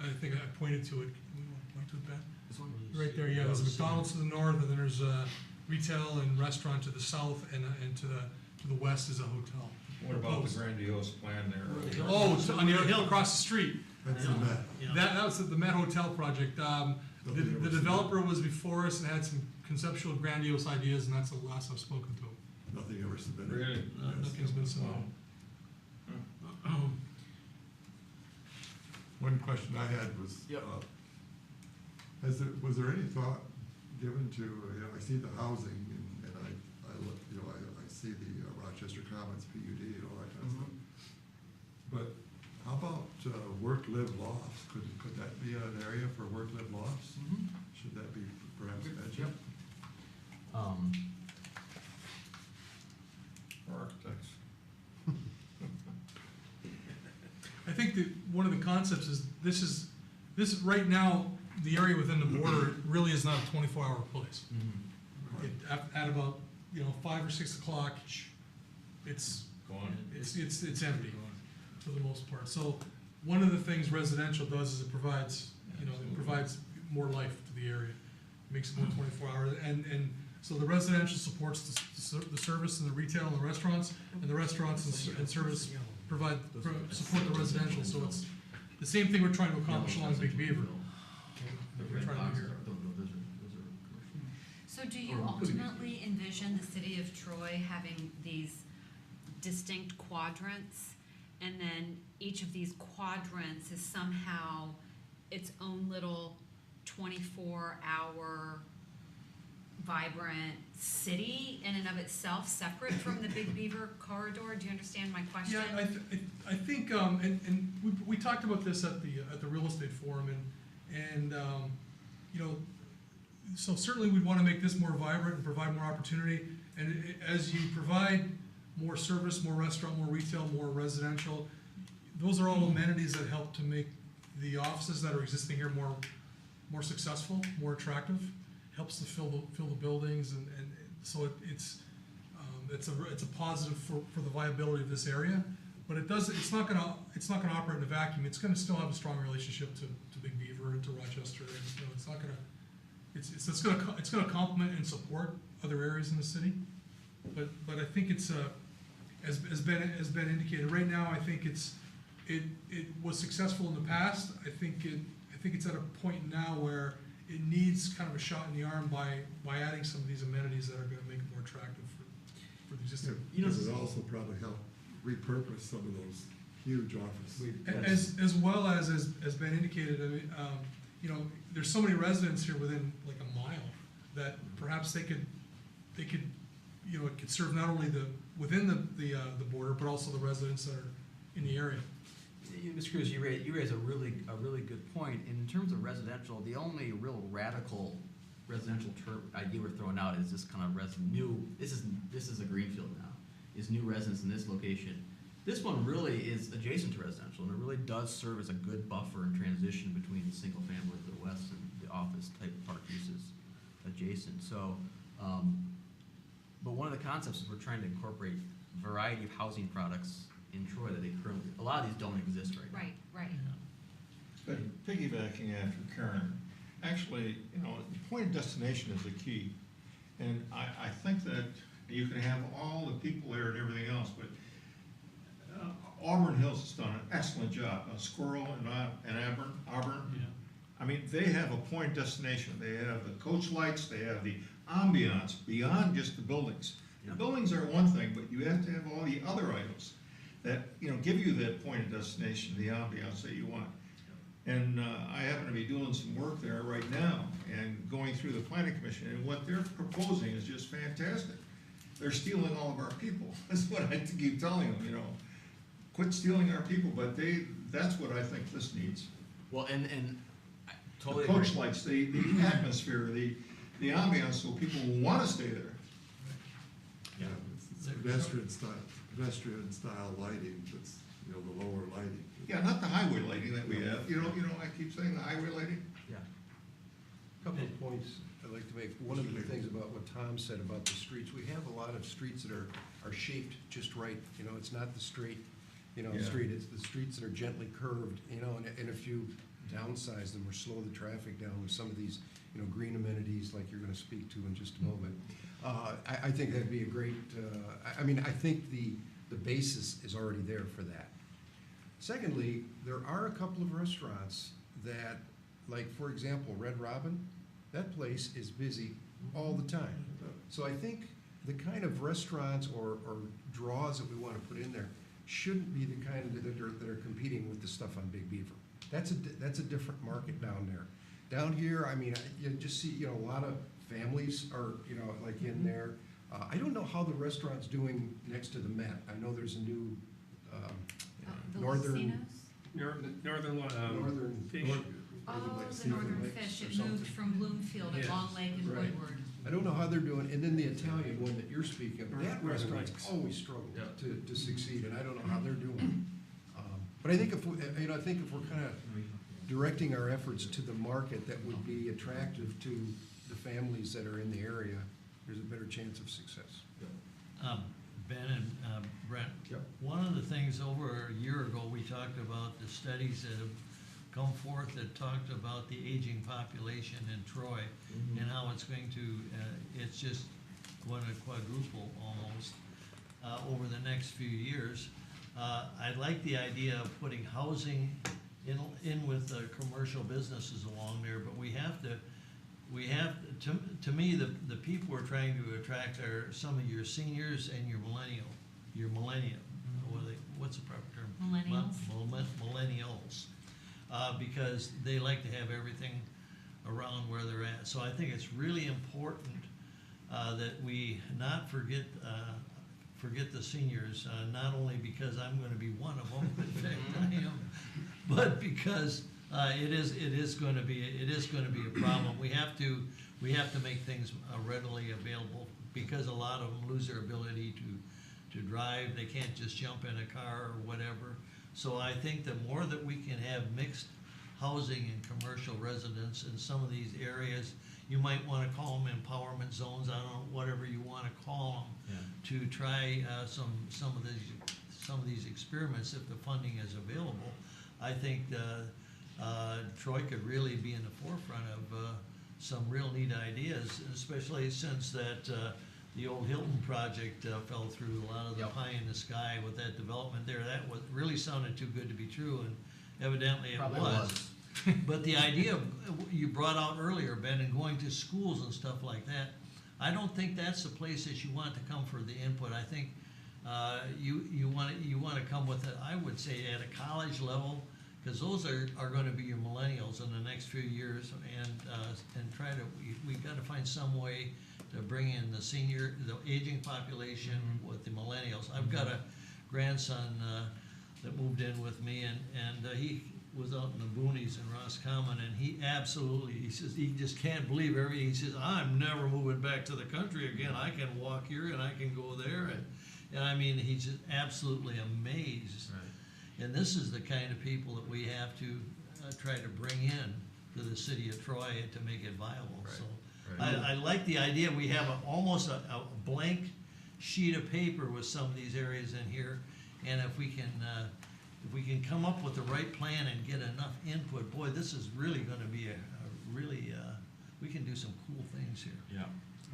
I think I pointed to it. Can we point to it, Ben? This one? Right there, yeah, there's a McDonald's to the north, and then there's a retail and restaurant to the south, and to the west is a hotel. What about the grandiose plan there? Oh, it's on the hill across the street. That's the Met. Yeah. That was the Met Hotel project. The developer was before us and had some conceptual grandiose ideas, and that's the last I've spoken to him. Nothing ever submitted. Really? Nothing's been submitted. One question I had was, Yep. was there any thought given to, I see the housing and I look, I see the Rochester Commons PUD and all that kind of stuff. But how about work-live lofts? Could that be an area for work-live lofts? Should that be perhaps mentioned? Or architects? I think that one of the concepts is this is right now, the area within the border really is not a 24-hour place. At about, 5 or 6 o'clock, it's Gone. it's empty for the most part. So one of the things residential does is it provides more life to the area, makes it more 24 hours. And so the residential supports the service and the retail and the restaurants, and the restaurants and service support the residential. So it's the same thing we're trying to accomplish along Big Beaver. That we're trying to do here. So do you ultimately envision the city of Troy having these distinct quadrants, and then each of these quadrants is somehow its own little 24-hour vibrant city in and of itself, separate from the Big Beaver corridor? Do you understand my question? Yeah, I think, and we talked about this at the real estate forum, and so certainly we'd want to make this more vibrant and provide more opportunity. And as you provide more service, more restaurant, more retail, more residential, those are all amenities that help to make the offices that are existing here more successful, more attractive. Helps to fill the buildings, and so it's a positive for the viability of this area. But it's not gonna operate in a vacuum. It's gonna still have a strong relationship to Big Beaver and to Rochester. And, it's not gonna it's gonna complement and support other areas in the city. But I think it's as Ben indicated, right now I think it was successful in the past. I think it's at a point now where it needs kind of a shot in the arm by adding some of these amenities that are gonna make it more attractive for the existing. Because it also probably help repurpose some of those huge offices. As well as Ben indicated, I mean, there's so many residents here within like a mile that perhaps they could, it could serve not only within the border, but also the residents that are in the area. Ms. Cruz, you raise a really good point. In terms of residential, the only real radical residential idea we're throwing out is this kind of this is a greenfield now, is new residents in this location. This one really is adjacent to residential, and it really does serve as a good buffer and transition between the single family to the west and the office type park uses adjacent. So, but one of the concepts is we're trying to incorporate a variety of housing products in Troy that a lot of these don't exist right now. Right. But piggybacking after Karen, actually, the point of destination is the key. And I think that you can have all the people there and everything else, but Auburn Hills has done an excellent job. Squirrel and Auburn. Yeah. I mean, they have a point destination. They have the coach lights, they have the ambiance beyond just the buildings. Yeah. The buildings are one thing, but you have to have all the other items that, give you that point of destination, the ambiance that you want. And I happen to be doing some work there right now and going through the planning commission, and what they're proposing is just fantastic. They're stealing all of our people. That's what I keep telling them, Quit stealing our people, but that's what I think this needs. Well, and I totally The coach agree. lights, the atmosphere, the ambiance, so people will wanna stay there. Yeah, it's pedestrian style lighting, that's, the lower lighting. Yeah, not the highway lighting that we have, I keep saying the highway lighting. Yeah. Couple of points I'd like to make. One of the things about what Tom said about the streets, we have a lot of streets that are shaped just right. It's not the straight, Yeah. street, it's the streets that are gently curved, and if you downsize them or slow the traffic down with some of these, green amenities like you're gonna speak to in just a moment, I think that'd be a great, I think the basis is already there for that. Secondly, there are a couple of restaurants that, like, for example, Red Robin, that place is busy all the time. So I think the kind of restaurants or draws that we want to put in there shouldn't be the kind that are competing with the stuff on Big Beaver. That's a different market down there. Down here, I mean, you just see, a lot of families are, like in there. I don't know how the restaurant's doing next to the Met. I know there's a new, The northern. Lucinos? Northern Fish. Oh, like the Stephen Northern Lakes Fish, or it something. moved from Bloomfield at Yes. Long Lake and Right. Woodward. I don't know how they're doing, and then the Italian one that you're speaking of, that Northern restaurant's Lakes. always struggled Yeah. to succeed, and I don't know how they're doing. But I think if, I think if we're kind of directing our efforts to the market that would be attractive to the families that are in the area, there's a better chance of success. Ben and Brent, Yep. one of the things over a year ago, we talked about the studies that have come forth that talked about the aging population in Troy and how it's going to, it's just going to quadruple almost over the next few years. I like the idea of putting housing in with commercial businesses along there, but we have to me, the people we're trying to attract are some of your seniors and your millennial. What's the proper term? Millennials. Millennials. Because they like to have everything around where they're at. So I think it's really important that we not forget the seniors, not only because I'm gonna be one of them, in fact I am, but because it is gonna be a problem. We have to make things readily available, because a lot of them lose their ability to drive. They can't just jump in a car or whatever. So I think the more that we can have mixed housing and commercial residents in some of these areas, you might wanna call them empowerment zones, I don't know, whatever you wanna call them, to try some of these experiments if the funding is available. I think Troy could really be in the forefront of some real neat ideas, especially since that the old Hilton project fell through. A lot of the pie in the sky with that development there, that really sounded too good to be true, and evidently it Probably was. But the idea of, you brought out earlier, Ben, and going to schools and stuff like that, I don't think that's the place that you want to come for the input. I think you want to come with it, I would say, at a college level, because those are going to be your millennials in the next few years, and try to, we got to find some way to bring in the aging population with the millennials. I've got a grandson that moved in with me, and he was out in the boonies in Roscommon, and he says, he just can't believe everything. He says, I'm never moving back to the country again. I can walk here and I can go there. And I mean, he's just absolutely amazed. Right. And this is the kind of people that we have to try to bring in to the city of Troy to make it viable. Right. So Right. I like the idea. We have almost a blank sheet of paper with some of these areas in here. And if we can come up with the right plan and get enough input, boy, this is really gonna be we can do some cool things here. Yeah.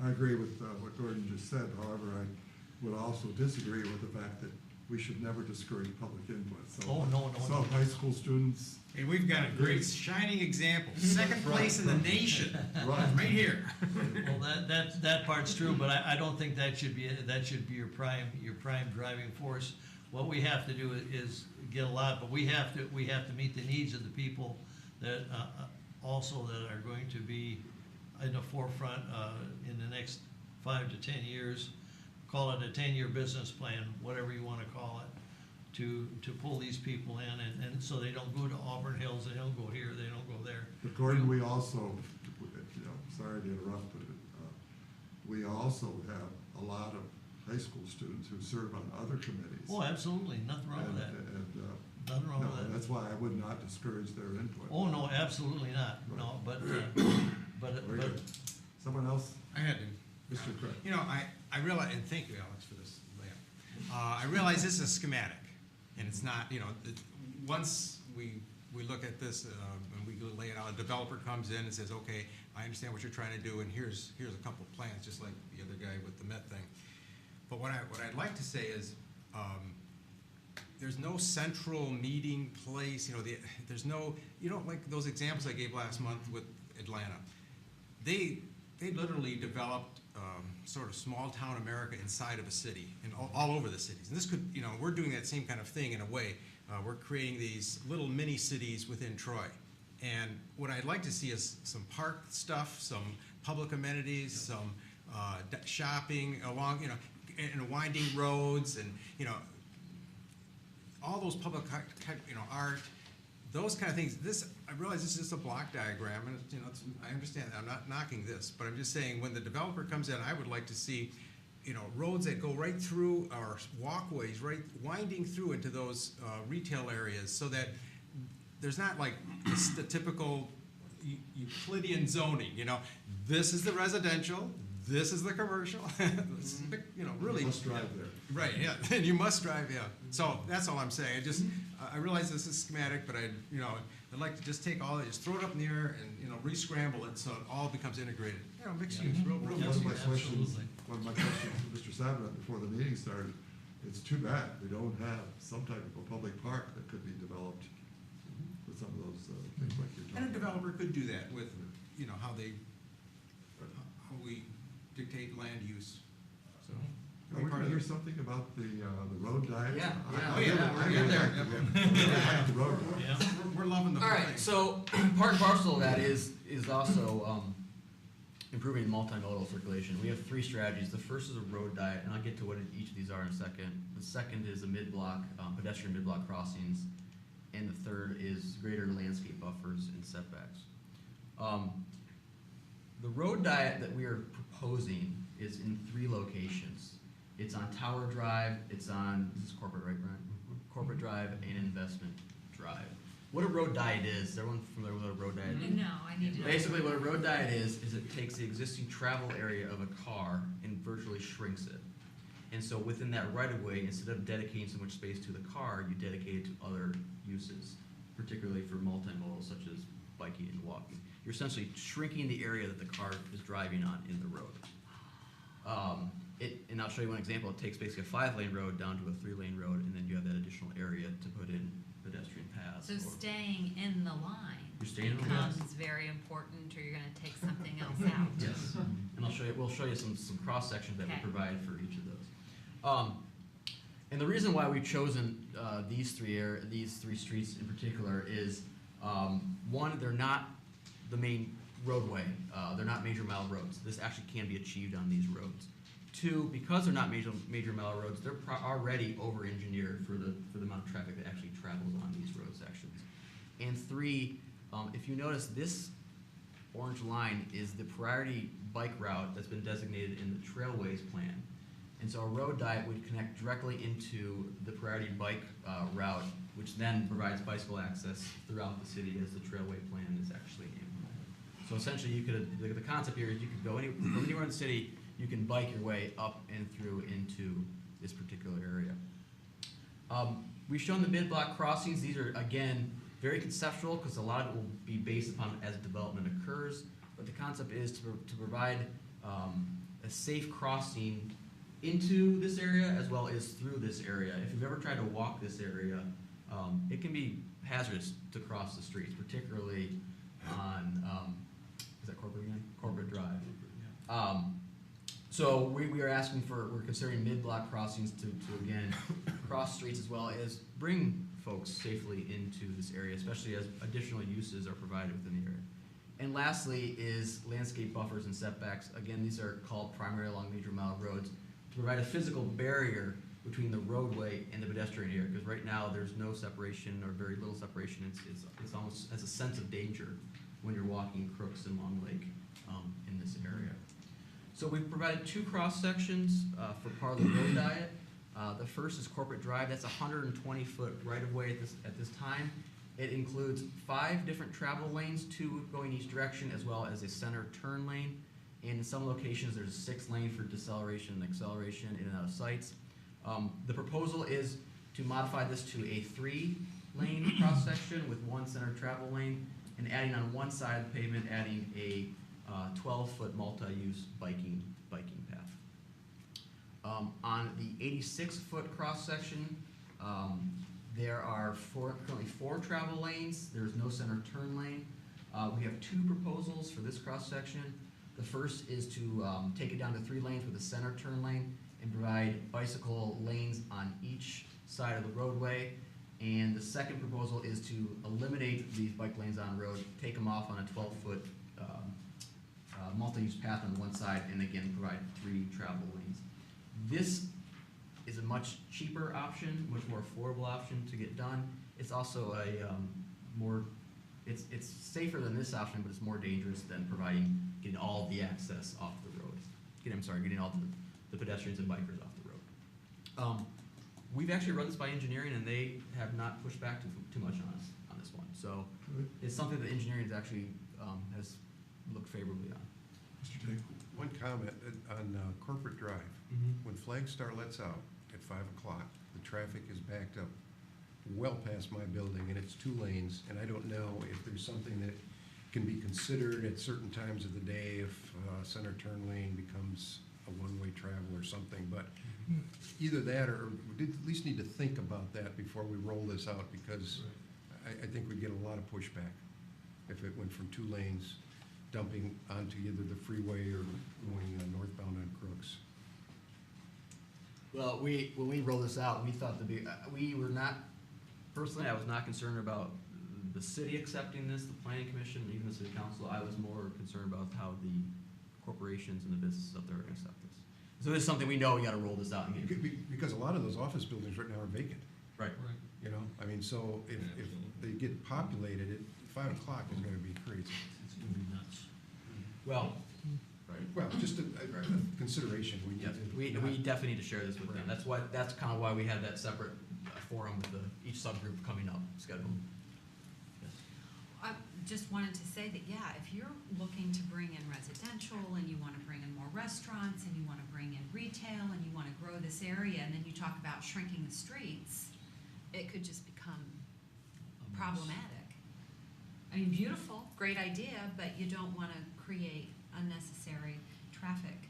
I agree with what Gordon just said. However, I would also disagree with the fact that we should never discourage public input. So Oh, no. some high school students, Hey, we've got a great shining example, second place in the nation, Right. right here. Well, that part's true, but I don't think that should be your prime driving force. What we have to do is get a lot, but we have to meet the needs of the people that also that are going to be in the forefront in the next 5 to 10 years. Call it a 10-year business plan, whatever you want to call it, to pull these people in, and so they don't go to Auburn Hills, they don't go here, they don't go there. but Gordon, we also, sorry to interrupt, but we also have a lot of high school students who serve on other committees. Oh, absolutely, nothing wrong with that. Nothing wrong with that. That's why I would not discourage their input. Oh, no, absolutely not, no, but Very good. Someone else? I had to. Mr. Craig. You know, I realize, and thank you, Alex, for this layup. I realize this is a schematic, and it's not, once we look at this, and we lay it out, a developer comes in and says, okay, I understand what you're trying to do, and here's a couple of plans, just like the other guy with the Met thing. But what I'd like to say is, there's no central meeting place, there's no, like those examples I gave last month with Atlanta. They literally developed sort of small town America inside of a city and all over the cities. And this could, we're doing that same kind of thing in a way. We're creating these little mini cities within Troy. And what I'd like to see is some park stuff, some public amenities, some shopping along, and winding roads, and all those public, art, those kind of things. I realize this is just a block diagram, and I understand that. I'm not knocking this, but I'm just saying when the developer comes in, I would like to see, roads that go right through, or walkways winding through into those retail areas, so that there's not like the typical Euclidean zoning. This is the residential, this is the commercial. Really. You must drive there. Right, yeah, and you must drive, yeah. So that's all I'm saying. I realize this is schematic, but I'd like to just take all of it, just throw it up in the air and re-scramble it so it all becomes integrated. Mixed use, real One mixed of my use. questions to Mr. Savinett before the meeting started, it's too bad we don't have some type of a public park that could be developed with some of those things like you're talking about. And a developer could do that with, how we dictate land use, so. Are we going to hear something about the road diet? Yeah, I- we're getting there. I like the road diet. Yeah. We're loving the All whole right, thing. so part and parcel of that is also improving multimodal circulation. We have 3 strategies. The first is a road diet, and I'll get to what each of these are in a second. The second is a mid-block, pedestrian mid-block crossings, and the third is greater landscape buffers and setbacks. The road diet that we are proposing is in 3 locations. It's on Tower Drive, this is Corporate, right, Brian? Corporate Drive and Investment Drive. What a road diet is everyone familiar with what a road diet is? No, I need to. Basically, what a road diet is it takes the existing travel area of a car and virtually shrinks it. And so within that right-of-way, instead of dedicating so much space to the car, you dedicate it to other uses, particularly for multimodal, such as biking and walking. You're essentially shrinking the area that the car is driving on in the road. And I'll show you one example. It takes basically a 5-lane road down to a 3-lane road, and then you have that additional area to put in pedestrian paths. So staying in the line You're staying in the line. becomes very important, or you're gonna take something else out. Yes, and we'll show you some cross sections that we Okay. provide for each of those. And the reason why we've chosen these three streets in particular is one, they're not the main roadway. They're not major mile roads. This actually can be achieved on these roads. 2, because they're not major mile roads, they're already over-engineered for the amount of traffic that actually travels on these road sections. And 3, if you notice, this orange line is the priority bike route that's been designated in the Trailways plan. And so a road diet would connect directly into the priority bike route, which then provides bicycle access throughout the city as the Trailway plan is actually implemented. So essentially, the concept here is you could go from anywhere in the city, you can bike your way up and through into this particular area. We've shown the mid-block crossings. These are, again, very conceptual because a lot of it will be based upon as development occurs. But the concept is to provide a safe crossing into this area as well as through this area. If you've ever tried to walk this area, it can be hazardous to cross the streets, particularly on, is that Corporate again? Corporate Drive. So we're considering mid-block crossings to again, cross streets as well as bring folks safely into this area, especially as additional uses are provided within the area. And lastly is landscape buffers and setbacks. Again, these are called primary along major mile roads to provide a physical barrier between the roadway and the pedestrian area, because right now there's no separation or very little separation. It's almost as a sense of danger when you're walking Crooks and Long Lake in this area. So we've provided 2 cross sections for part of the road diet. The first is Corporate Drive. That's a 120-foot right-of-way at this time. It includes 5 different travel lanes, 2 going each direction, as well as a center turn lane. And in some locations, there's a 6 lane for deceleration and acceleration in and out of sites. The proposal is to modify this to a 3-lane cross section with 1 center travel lane, and adding on one side of the pavement, adding a 12-foot multi-use biking path. On the 86-foot cross-section, there are currently 4 travel lanes. There's no center turn lane. We have 2 proposals for this cross-section. The first is to take it down to 3 lanes with a center turn lane and provide bicycle lanes on each side of the roadway. And the second proposal is to eliminate these bike lanes on the road, take them off on a 12-foot multi-use path on one side, and again, provide 3 travel lanes. This is a much cheaper option, much more affordable option to get done. It's also it's safer than this option, but it's more dangerous than getting all the access off the road. Getting all the pedestrians and bikers off the road. We've actually run this by engineering, and they have not pushed back too much on us on this one. So it's something that engineering has looked favorably on. Mr. Tate? One comment on Corporate Drive. When Flagstar lets out at 5 o'clock, the traffic is backed up well past my building, and it's 2 lanes, and I don't know if there's something that can be considered at certain times of the day if center turn lane becomes a one-way travel or something, but either that or we at least need to think about that before we roll this out, because I think we'd get a lot of pushback if it went from 2 lanes dumping onto either the freeway or going northbound on Crooks. Well, when we rolled this out, we thought we were not, personally, I was not concerned about the city accepting this, the planning commission, even the city council. I was more concerned about how the corporations and the businesses up there are gonna accept this. So this is something we know we gotta roll this out and get. Because a lot of those office buildings right now are vacant, Right. you know? I mean, so if they get populated, at 5 o'clock is gonna be crazy. It's gonna be nuts. Well, Well, just a consideration. we definitely need to share this with them. That's kind of why we had that separate forum with each subgroup coming up scheduled. I just wanted to say that, yeah, if you're looking to bring in residential and you want to bring in more restaurants and you want to bring in retail and you want to grow this area, and then you talk about shrinking the streets, it could just become problematic. I mean, beautiful, great idea, but you don't want to create unnecessary traffic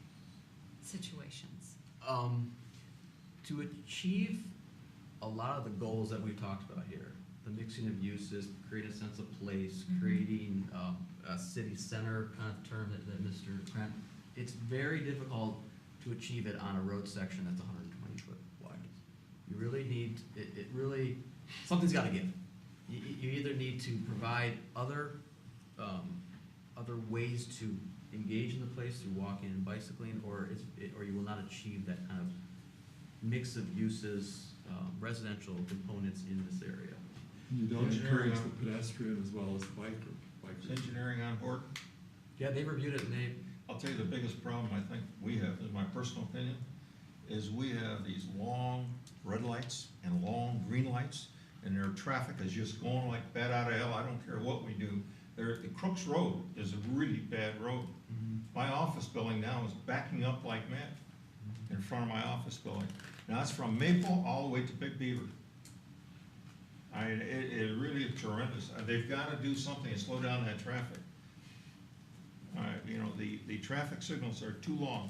situations. To achieve a lot of the goals that we've talked about here, the mixing of uses, creating a sense of place, creating a city center kind of term that Mr. Trent, it's very difficult to achieve it on a road section that's 120 foot wide. You really need, something's gotta give. You either need to provide other ways to engage in the place through walking and bicycling, or you will not achieve that kind of mix of uses, residential components in this area. You don't encourage the pedestrian as well as the biker. Is engineering on board? Yeah, they reviewed it and I'll tell you the biggest problem I think we have, in my personal opinion, is we have these long red lights and long green lights, and their traffic is just going like bat out of hell. I don't care what we do. The Crooks Road is a really bad road. My office building now is backing up like mad in front of my office building. Now, that's from Maple all the way to Big Beaver. It really is horrendous. They've got to do something to slow down that traffic. The traffic signals are too long,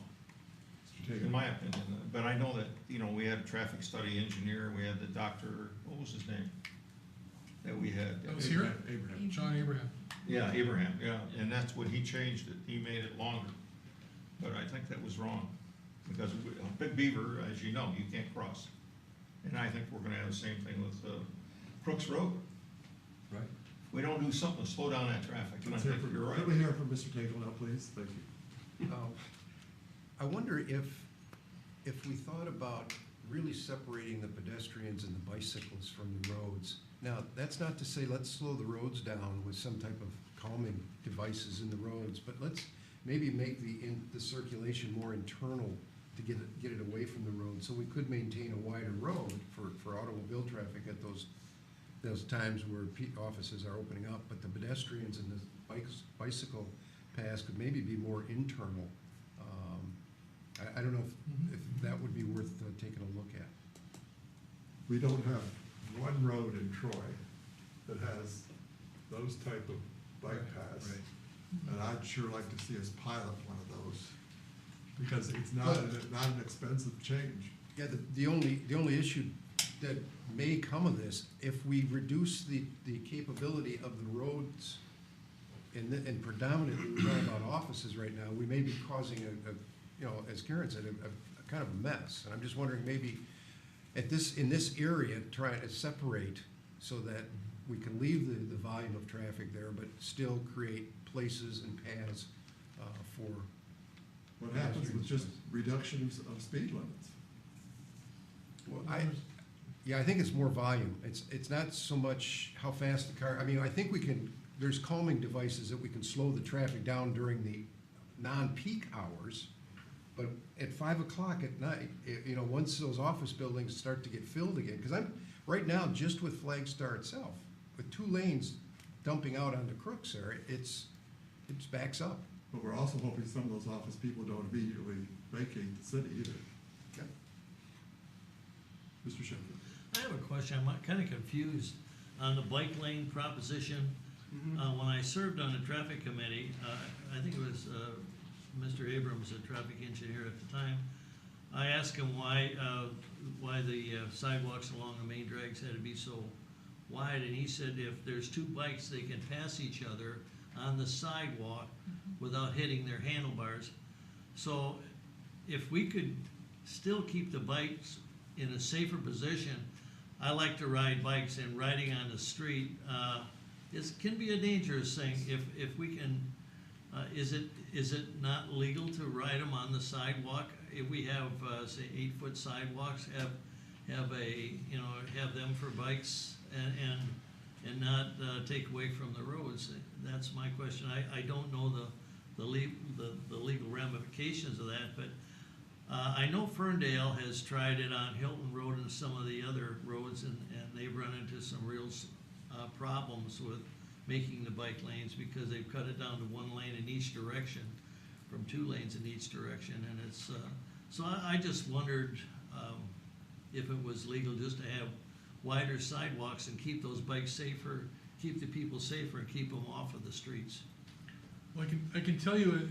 in my opinion. But I know that, we had a traffic study engineer, we had the doctor, what was his name? That we had. That was here? Abraham. John Abraham. Yeah, Abraham, yeah, and that's when he changed it. He made it longer. But I think that was wrong, because Big Beaver, as you know, you can't cross. And I think we're gonna have the same thing with Crooks Road. Right. We don't do something to slow down that traffic, and I think you're right. Let me hear from Mr. Tagle now, please. Thank you. I wonder if we thought about really separating the pedestrians and the bicyclists from the roads. Now, that's not to say let's slow the roads down with some type of calming devices in the roads, but let's maybe make the circulation more internal to get it away from the road, so we could maintain a wider road for automobile traffic at those times where offices are opening up, but the pedestrians and the bicycle paths could maybe be more internal. I don't know if that would be worth taking a look at. We don't have one road in Troy that has those type of bike paths. And I'd sure like to see us pilot one of those. because it's not an expensive change. Yeah, the only issue that may come of this, if we reduce the capability of the roads, and predominantly we're talking about offices right now, we may be causing you know, as Karen said, a kind of a mess. And I'm just wondering, maybe in this area, try to separate so that we can leave the volume of traffic there, but still create places and paths for. What happens with just reduction of speed limits? Well, I think it's more volume. It's not so much how fast the car, I mean, I think there's calming devices that we can slow the traffic down during the non-peak hours. But at 5 o'clock at night, you know, once those office buildings start to get filled again, because right now, just with Flagstar itself, with 2 lanes dumping out onto Crooks there, it backs up. But we're also hoping some of those office people don't immediately vacate the city either. Okay. Mr. Shepherd. I have a question. I'm kind of confused on the bike lane proposition. When I served on the traffic committee, I think it was Mr. Abrams, a traffic engineer at the time. I asked him why the sidewalks along the main drags had to be so wide, and he said if there's 2 bikes, they can pass each other on the sidewalk without hitting their handlebars. So if we could still keep the bikes in a safer position, I like to ride bikes, and riding on the street can be a dangerous thing. If we can, is it not legal to ride them on the sidewalk? If we have say 8-foot sidewalks, have them for bikes and not take away from the roads. That's my question. I don't know the legal ramifications of that, but I know Ferndale has tried it on Hilton Road and some of the other roads, and they've run into some real problems with making the bike lanes because they've cut it down to 1 lane in each direction from 2 lanes in each direction, and it's so I just wondered if it was legal just to have wider sidewalks and keep those bikes safer, keep the people safer, and keep them off of the streets. Well, I can tell you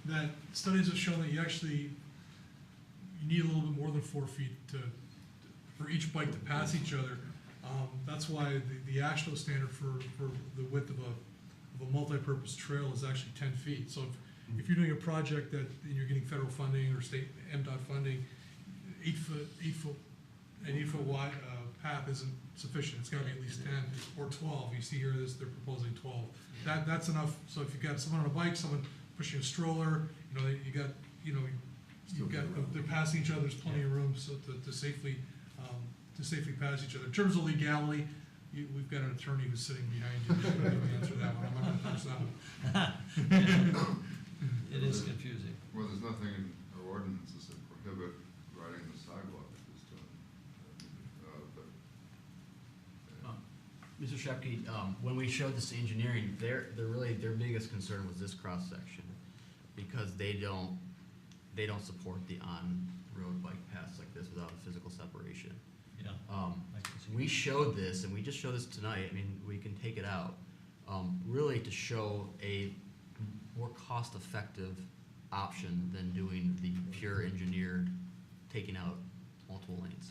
that studies have shown that you need a little bit more than 4 feet for each bike to pass each other. That's why the AASHTO standard for the width of a multi-purpose trail is actually 10 feet. So if you're doing a project and you're getting federal funding or state MDOT funding, 8 foot wide path isn't sufficient. It's got to be at least 10 or 12. You see here, they're proposing 12. That's enough. So if you've got someone on a bike, someone pushing a stroller, they're passing each other. There's plenty of room so to safely pass each other. In terms of legality, we've got an attorney who's sitting behind you. She's going to answer that one. I'm not going to touch that one. It is confusing. Well, there's nothing in our ordinances that prohibit riding the sidewalk at this time. Mr. Shepke, when we showed this to engineering, their biggest concern was this cross section because they don't support the on-road bike paths like this without a physical separation. Yeah. We showed this, and we just showed this tonight. I mean, we can take it out, really to show a more cost-effective option than doing the pure engineered, taking out multiple lanes.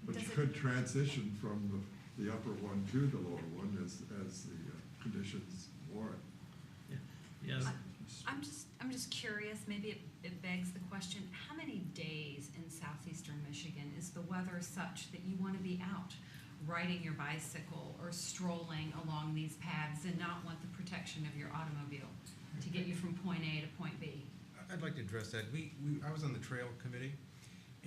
But you could transition from the upper one to the lower one as the conditions warrant. Yes. I'm just curious, maybe it begs the question, how many days in southeastern Michigan is the weather such that you want to be out riding your bicycle or strolling along these paths and not want the protection of your automobile to get you from point A to point B? I'd like to address that. I was on the trail committee,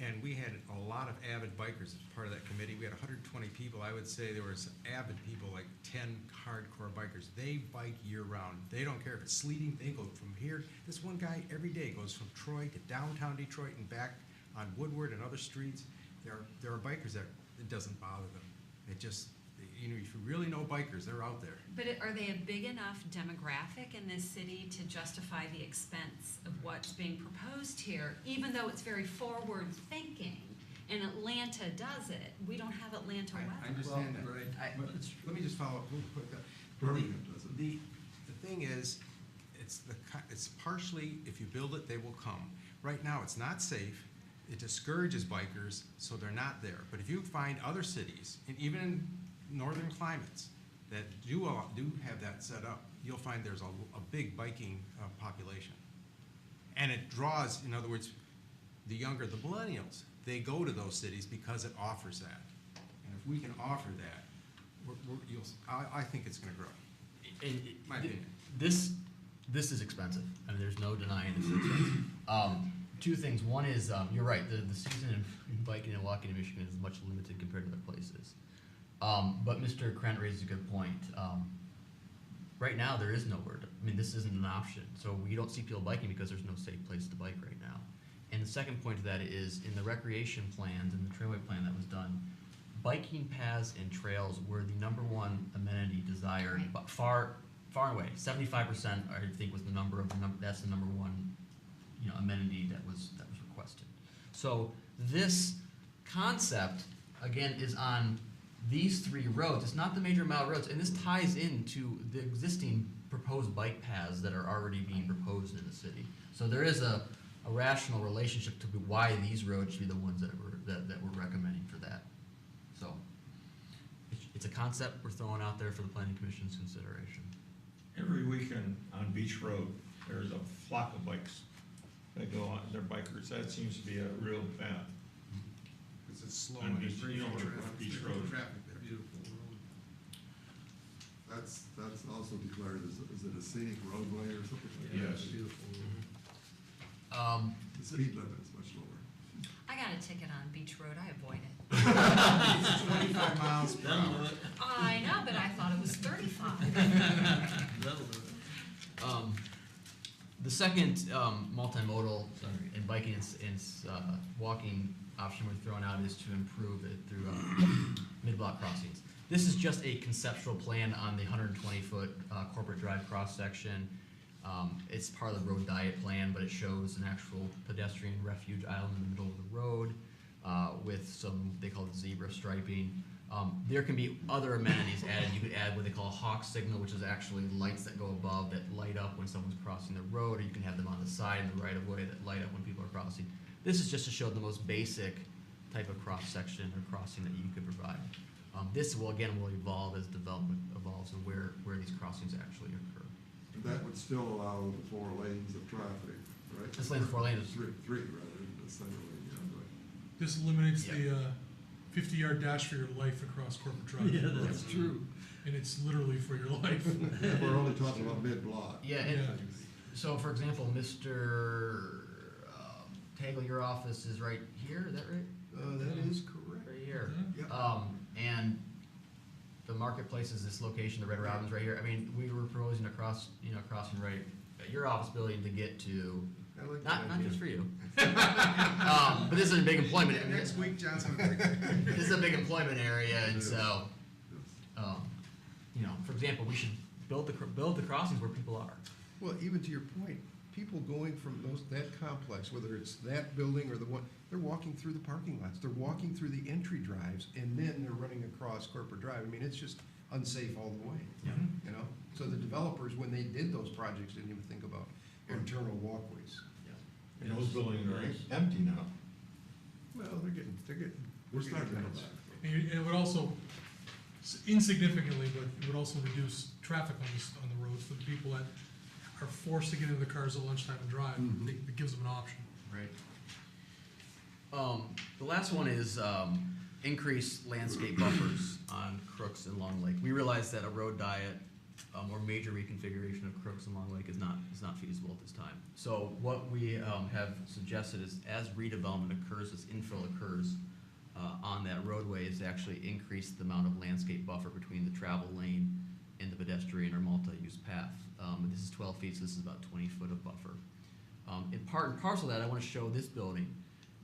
and we had a lot of avid bikers as part of that committee. We had 120 people. I would say there was avid people, like 10 hardcore bikers. They bike year-round. They don't care if it's sleeting. They go from here. This one guy every day goes from Troy to downtown Detroit and back on Woodward and other streets. There are bikers that it doesn't bother them. It just, if you really know bikers, they're out there. But are they a big enough demographic in this city to justify the expense of what's being proposed here, even though it's very forward-thinking? And Atlanta does it. We don't have Atlanta weather. I understand that. But let me just follow up real quick. Birmingham does it. The thing is, it's partially, if you build it, they will come. Right now, it's not safe, it discourages bikers, so they're not there. But if you find other cities, and even in northern climates, that do have that set up, you'll find there's a big biking population. And it draws, in other words, the younger, the millennials, they go to those cities because it offers that. And if we can offer that, I think it's gonna grow. And My opinion. This is expensive. I mean, there's no denying this is expensive. Two things. One is, you're right, the season in biking and walking in Michigan is much limited compared to other places. But Mr. Krent raises a good point. Right now, there is nowhere I mean, this isn't an option. So we don't see people biking because there's no safe place to bike right now. And the second point to that is, in the recreation plans and the trailway plan that was done, biking paths and trails were the number one amenity desired, Right. but far away. 75%, I think, was that's the number one, amenity that was requested. So this concept, again, is on these three roads. It's not the major mile roads, and this ties into the existing proposed bike paths that are already being proposed in the city. So there is a rational relationship to why these roads should be the ones that we're recommending for that. So it's a concept we're throwing out there for the Planning Commission's consideration. Every weekend on Beach Road, there's a flock of bikes that go on, they're bikers. That seems to be a real path. Because it's slow On and Beach- it's free you know from where traffic. Beach There's no Road. traffic there. Beautiful road. That's also declared is it a scenic roadway or something like that? Yes. Beautiful. The speed limit is much lower. I got a ticket on Beach Road, I avoid it. It's 25 miles per hour. I know, but I thought it was 35. That'll do it. The second multimodal and biking and walking option we're throwing out is to improve it through mid-block crossings. This is just a conceptual plan on the 120-foot corporate drive cross-section. It's part of the road diet plan, but it shows an actual pedestrian refuge island in the middle of the road with some, they call it zebra striping. There can be other amenities added. You could add what they call a hawk signal, which is actually lights that go above that light up when someone's crossing the road, or you can have them on the side in the right of way that light up when people are crossing. This is just to show the most basic type of cross-section or crossing that you could provide. This will evolve as development evolves and where these crossings actually occur. That would still allow the 4 lanes of traffic, right? This lane's 4 lanes. Three rather than the single lane, This eliminates Yeah. the 50-yard dash for your life across Corporate Drive. Yeah, that's true. And it's literally for your life. And we're only talking about mid-block. Yeah, and Yeah. so for example, Mr. Tagle, your office is right here, is that right? That is correct. Right here. Yep. And the marketplace is this location, the Red Robin's right here. I mean, we were proposing crossing right at your office building to get to, I like not that idea. just for you. But this is a big employment. Next week, Johnson. This is a big employment area, and It is. so, for example, we should build the crossings where people are. Well, even to your point, people going from that complex, whether it's that building or the one, they're walking through the parking lots, they're walking through the entry drives, and then they're running across Corporate Drive. I mean, it's just unsafe all the way, you know? So the developers, when they did those projects, didn't even think about internal walkways. And those buildings are empty now. Well, We're starting to have that. And it would also, insignificantly, but it would also reduce traffic on the roads for the people that are forced to get into the cars at lunchtime and drive. Mhm. It gives them an option. Right. The last one is increase landscape buffers on Crooks and Long Lake. We realize that a road diet or major reconfiguration of Crooks and Long Lake is not feasible at this time. So what we have suggested is, as redevelopment occurs, as infill occurs on that roadway, is to actually increase the amount of landscape buffer between the travel lane and the pedestrian or multi-use path. This is 12 feet, so this is about 20 foot of buffer. In part and parcel of that, I want to show this building.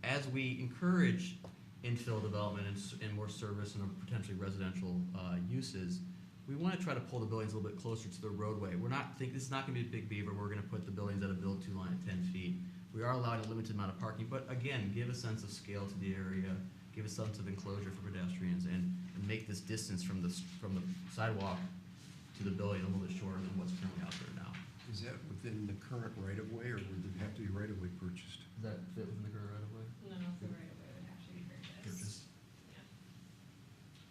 As we encourage infill development and more service and potentially residential uses, we want to try to pull the buildings a little bit closer to the roadway. This is not going to be a big beaver. We're going to put the buildings at a build-to line at 10 feet. We are allowing a limited amount of parking, but again, give a sense of scale to the area, give a sense of enclosure for pedestrians, and make this distance from the sidewalk to the building a little bit shorter than what's currently out there now. Is that within the current right-of-way, or would there have to be right-of-way purchased? Does that fit within the current right of way? No, the right of way would actually be purchased. Yeah.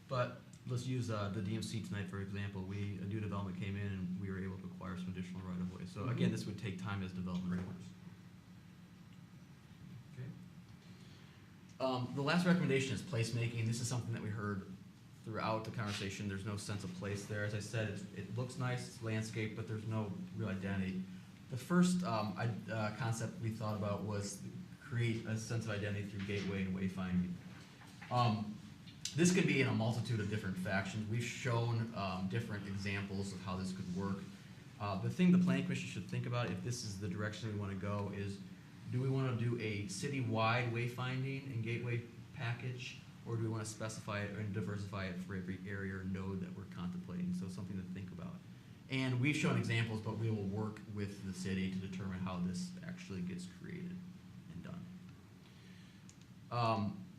But let's use the DMC tonight, for example. A new development came in and we were able to acquire some additional right of way. So again, this would take time as development occurs. Okay. The last recommendation is placemaking. This is something that we heard throughout the conversation. There's no sense of place there. As I said, it looks nice, it's landscape, but there's no real identity. The first concept we thought about was create a sense of identity through gateway and wayfinding. This could be in a multitude of different factions. We've shown different examples of how this could work. The thing the Planning Commission should think about, if this is the direction we want to go, is do we want to do a city-wide wayfinding and gateway package, or do we want to specify it and diversify it for every area or node that we're contemplating? So something to think about. And we've shown examples, but we will work with the city to determine how this actually gets created and done.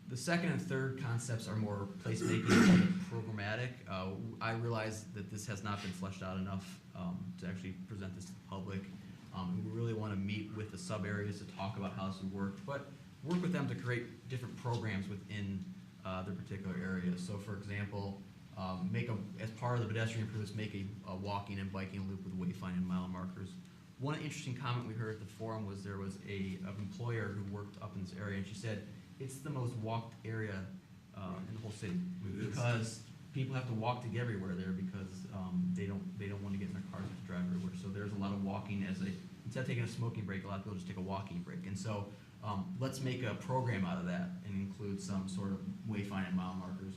The second and third concepts are more placemaking and programmatic. I realize that this has not been fleshed out enough to actually present this to the public. And we really want to meet with the sub-areas to talk about how this would work, but work with them to create different programs within their particular areas. So for example, as part of the pedestrian improvements, make a walking and biking loop with wayfinding and mile markers. One interesting comment we heard at the forum was there was an employer who worked up in this area, and she said it's the most walked area in the whole city because people have to walk to get everywhere there because they don't want to get in their cars to drive everywhere. So there's a lot of walking instead of taking a smoking break, a lot of people just take a walking break. And so let's make a program out of that and include some sort of wayfinding mile markers.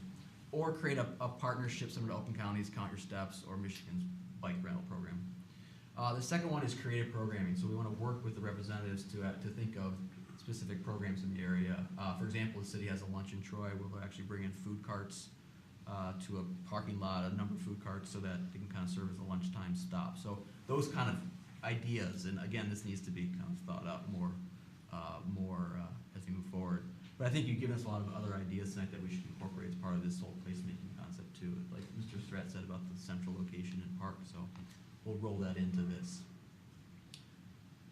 Or create a partnership similar to Oakland County's Count Your Steps or Michigan's bike rental program. The second one is creative programming. So we want to work with the representatives to think of specific programs in the area. For example, the city has a lunch in Troy. We'll actually bring in food carts to a parking lot, a number of food carts, so that they can kind of serve as a lunchtime stop. So those kind of ideas, and again, this needs to be kind of thought out more as we move forward. But I think you've given us a lot of other ideas tonight that we should incorporate as part of this whole placemaking concept too. Like Mr. Stratt said about the central location in park, so we'll roll that into this.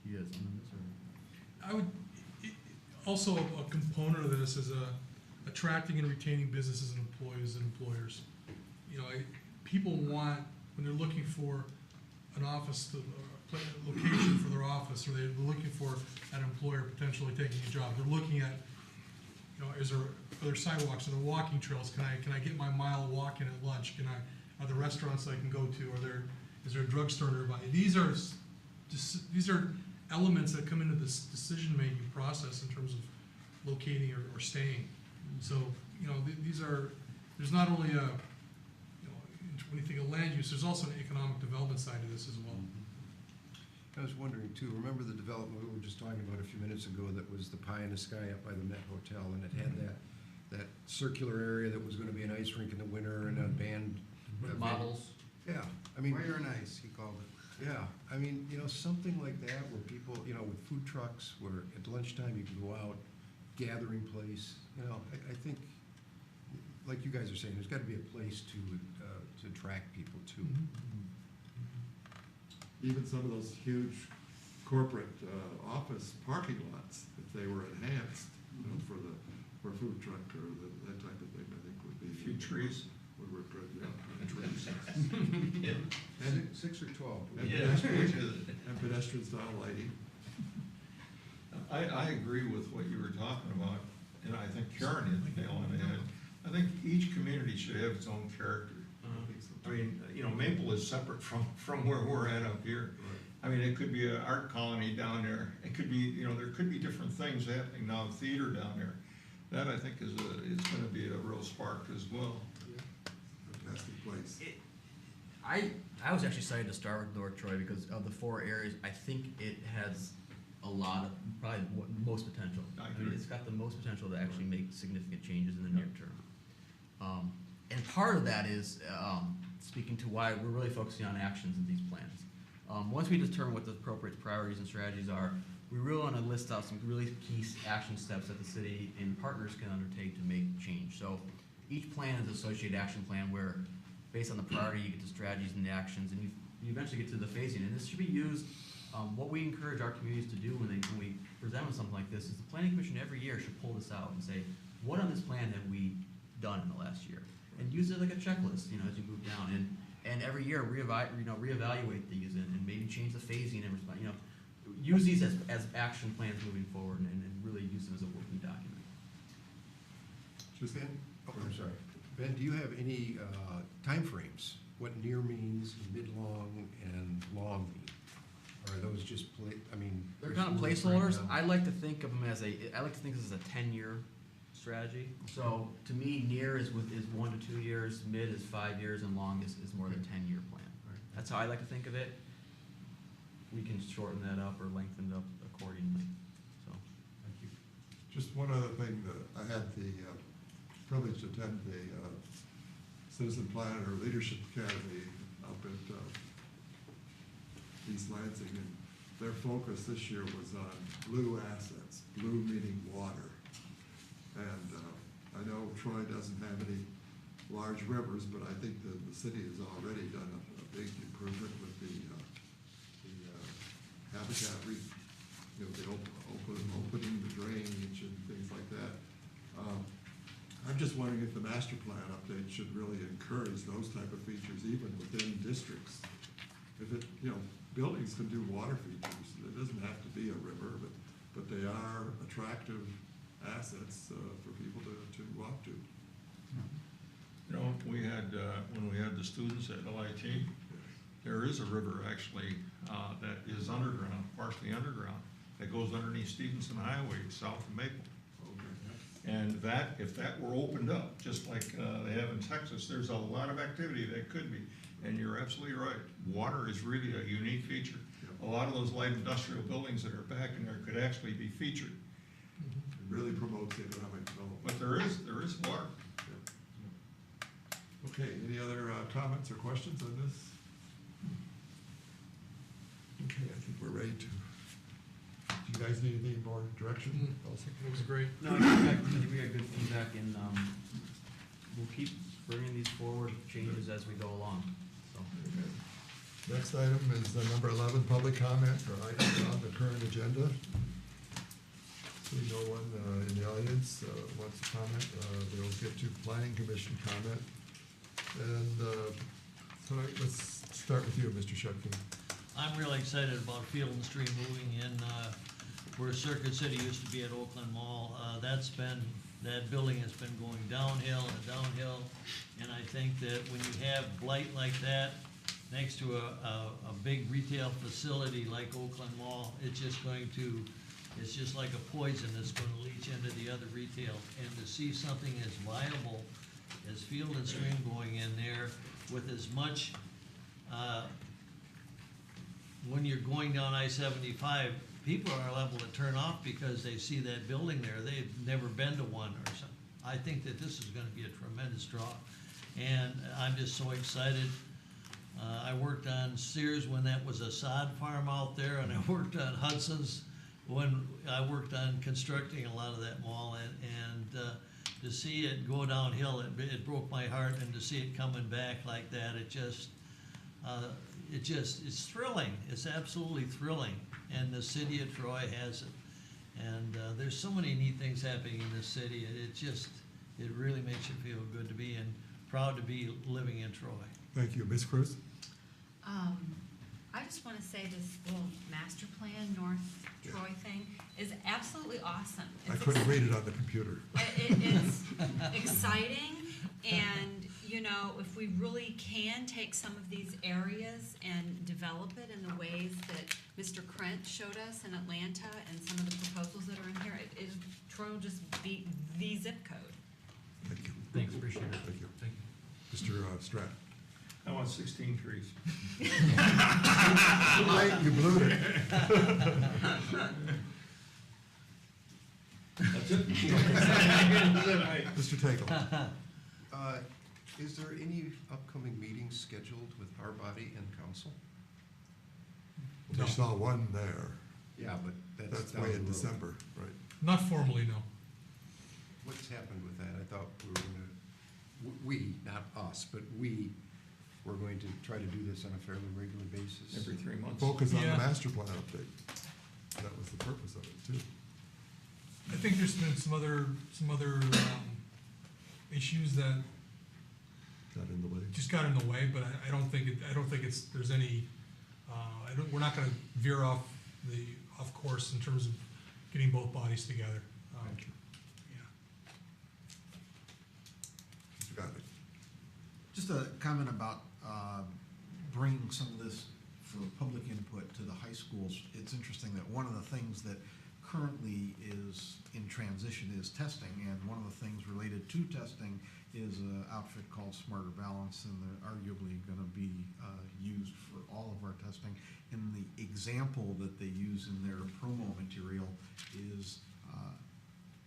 You guys on this or? I would, also a component of this is attracting and retaining businesses and employees and employers. You know, people want, when they're looking for an office, location for their office, or they're looking for an employer potentially taking a job, they're looking at, you know, are there sidewalks, are there walking trails, can I get my mile of walking at lunch, are there restaurants I can go to, is there a drugstore nearby? These are elements that come into this decision-making process in terms of locating or staying. So, you know, there's not only when you think of land use, there's also an economic development side to this as well. I was wondering too, remember the development we were just talking about a few minutes ago that was the pie in the sky up by the Met Hotel, and it had that circular area that was gonna be an ice rink in the winter and a band. Models. Yeah, I mean. Fire and ice, he called it. Yeah, I mean, you know, something like that where people, you know, with food trucks, where at lunchtime you can go out, gathering place, you know, I think, like you guys are saying, there's gotta be a place to attract people to. Even some of those huge corporate office parking lots, if they were enhanced, you know, for food truck or that type of thing, I think would be. A few trees. Would work good, yeah. Trees. And 6 or 12. And pedestrian style lighting. I agree with what you were talking about, and I think Karen hit the nail on the head. I think each community should have its own character. I mean, you know, Maple is separate from where we're at up here. I mean, it could be an art colony down there. It could be, you know, there could be different things happening now, theater down there. That I think is gonna be a real spark as well. Fantastic place. I was actually excited to start with North Troy because of the 4 areas, I think it has a lot of, probably most potential. I mean, it's got the most potential to actually make significant changes in the near term. And part of that is speaking to why we're really focusing on actions in these plans. Once we determine what the appropriate priorities and strategies are, we really want to list out some really key action steps that the city and partners can undertake to make change. So each plan is an associated action plan where, based on the priority, you get the strategies and the actions, and you eventually get to the phasing, and this should be used, what we encourage our communities to do when we present with something like this is the planning commission every year should pull this out and say, what on this plan have we done in the last year? And use it like a checklist, as you move down, and every year reevaluate these and maybe change the phasing and use these as action plans moving forward and really use them as a working document. Just Ben? Oh, I'm sorry. Ben, do you have any timeframes? What near means, mid-long, and long mean? Or are those just They're kind of placeholders. I like to think of them as this is a 10-year strategy. So to me, near is 1 to 2 years, mid is 5 years, and long is more than 10-year plan. That's how I like to think of it. We can shorten that up or lengthen it up accordingly. So, Thank you. Just one other thing, that I had the privilege to attend the Citizen Planner Leadership Academy up at East Lansing, and their focus this year was on blue assets, blue meaning water. And I know Troy doesn't have any large rivers, but I think the city has already done a big improvement with the habitat, opening the drainage and things like that. I'm just wondering if the master plan update should really encourage those type of features even within districts. If it, buildings can do water features. It doesn't have to be a river, but they are attractive assets for people to walk to. We had, when we had the students at LIT, there is a river actually that is underground, partially underground, that goes underneath Stevenson Highway, south of Maple. And if that were opened up, just like they have in Texas, there's a lot of activity that could be. And you're absolutely right. Water is really a unique feature. A lot of those light industrial buildings that are back in there could actually be featured. It really promotes economic development. But there is water. Okay, any other comments or questions on this? Okay, I think we're ready to. Do you guys need any more direction? Looks great. No, I think we got good feedback, and we'll keep bringing these forward, changes as we go along. So. Next item is number 11, public comment for items on the current agenda. See no one in the audience wants to comment. We'll get to planning commission comment. And so let's start with you, Mr. Shutkin. I'm really excited about Field and Stream moving in where Circuit City used to be at Oakland Mall. That building has been going downhill and downhill. And I think that when you have blight like that next to a big retail facility like Oakland Mall, it's just like a poison that's going to leach into the other retail. And to see something as viable as Field and Stream going in there with as much, when you're going down I-75, people are liable to turn off because they see that building there. They've never been to one or something. I think that this is gonna be a tremendous draw. And I'm just so excited. I worked on Sears when that was a sod farm out there, and I worked on Hudson's when I worked on constructing a lot of that mall, and to see it go downhill, it broke my heart, and to see it coming back like that, it's thrilling. It's absolutely thrilling, and the city of Troy has it. And there's so many neat things happening in this city. It really makes you feel good to be and proud to be living in Troy. Thank you. Ms. Cruz? I just want to say this little master plan, North Troy thing, is absolutely awesome. I couldn't read it on the computer. It's exciting, and if we really can take some of these areas and develop it in the ways that Mr. Krent showed us in Atlanta and some of the proposals that are in here, Troy will just beat the zip code. Thank you. Thanks, appreciate it. Thank you. Thank you. Mr. Stratt? I want 16 trees. Too late, you blew it. That's it. Mr. Tagle? Is there any upcoming meetings scheduled with our body and council? We saw one there. Yeah, but That's down way the in road. December, right? Not formally, no. What's happened with that? I thought we were gonna, we, not us, but we we're going to try to do this on a fairly regular basis. Every 3 months. Focus on the Yeah. master plan update. That was the purpose of it, too. I think there's been some other issues that Got in the way. just got in the way, but I don't think there's any, we're not gonna veer off course in terms of getting both bodies together. Thank you. Yeah. Mr. Gottlieb. Just a comment about bringing some of this for public input to the high schools. It's interesting that one of the things that currently is in transition is testing, and one of the things related to testing is an outfit called Smarter Balance, and they're arguably going to be used for all of our testing. And the example that they use in their promo material is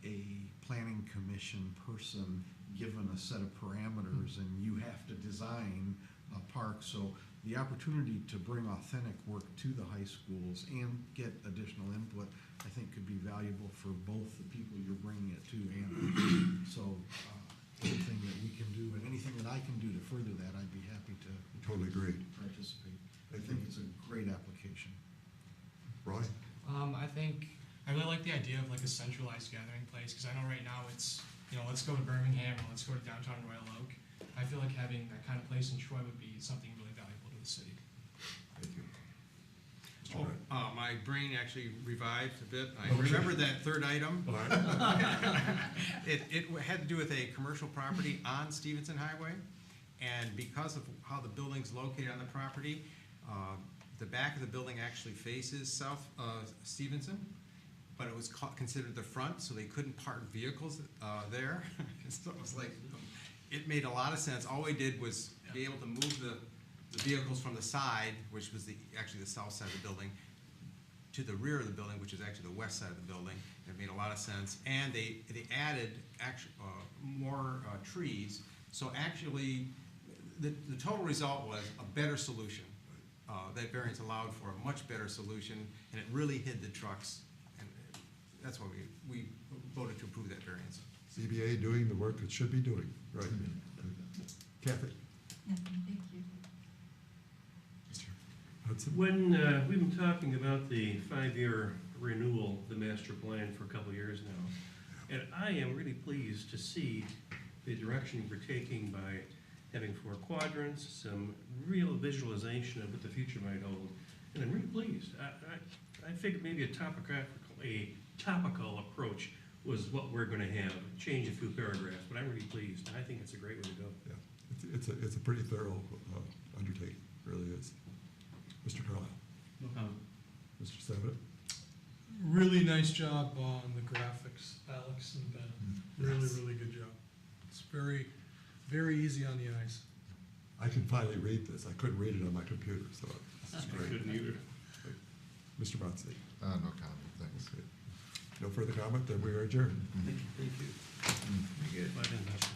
a planning commission person given a set of parameters, and you have to design a park. So the opportunity to bring authentic work to the high schools and get additional input, I think, could be valuable for both the people you're bringing it to and so anything that we can do and anything that I can do to further that, I'd be happy to Totally agree. participate. I Thank think you. it's a great application. Roy? I think, I really like the idea of like a centralized gathering place, because I know right now it's, let's go to Birmingham or let's go to downtown Royal Oak. I feel like having that kind of place in Troy would be something really valuable to the city. Thank you. Mr. Oh, Brett? my brain actually revived a bit. I Okay. remember that third item. All right. It had to do with a commercial property on Stevenson Highway, and because of how the building's located on the property, the back of the building actually faces south Stevenson, but it was considered the front, so they couldn't park vehicles there. So it was like, it made a lot of sense. All we did was be able to move the vehicles from the side, which was actually the south side of the building, to the rear of the building, which is actually the west side of the building. It made a lot of sense. And they added more trees. So actually, the total result was a better solution. That variance allowed for a much better solution, and it really hid the trucks. And that's why we voted to approve that variance. CBA doing the work it should be doing, right? Kathy? Nothing, thank you. Mr. Hudson? When, we've been talking about the 5-year renewal of the master plan for a couple of years now, and I am really pleased to see the direction we're taking by having 4 quadrants, some real visualization of what the future might hold, and I'm really pleased. I figured maybe a topical approach was what we're gonna have, change a few paragraphs, but I'm really pleased. I think it's a great way to go. Yeah, it's a pretty thorough undertaking, really is. Mr. Carlisle? No comment. Mr. Savitt? Really nice job on the graphics, Alex and Ben. Really, Yes. really good job. It's very, very easy on the eyes. I can finally read this. I couldn't read it on my computer, so this is I great. couldn't either. Mr. Bonsi? No comment, thanks. No further comment, then we are adjourned. Thank you. Very good.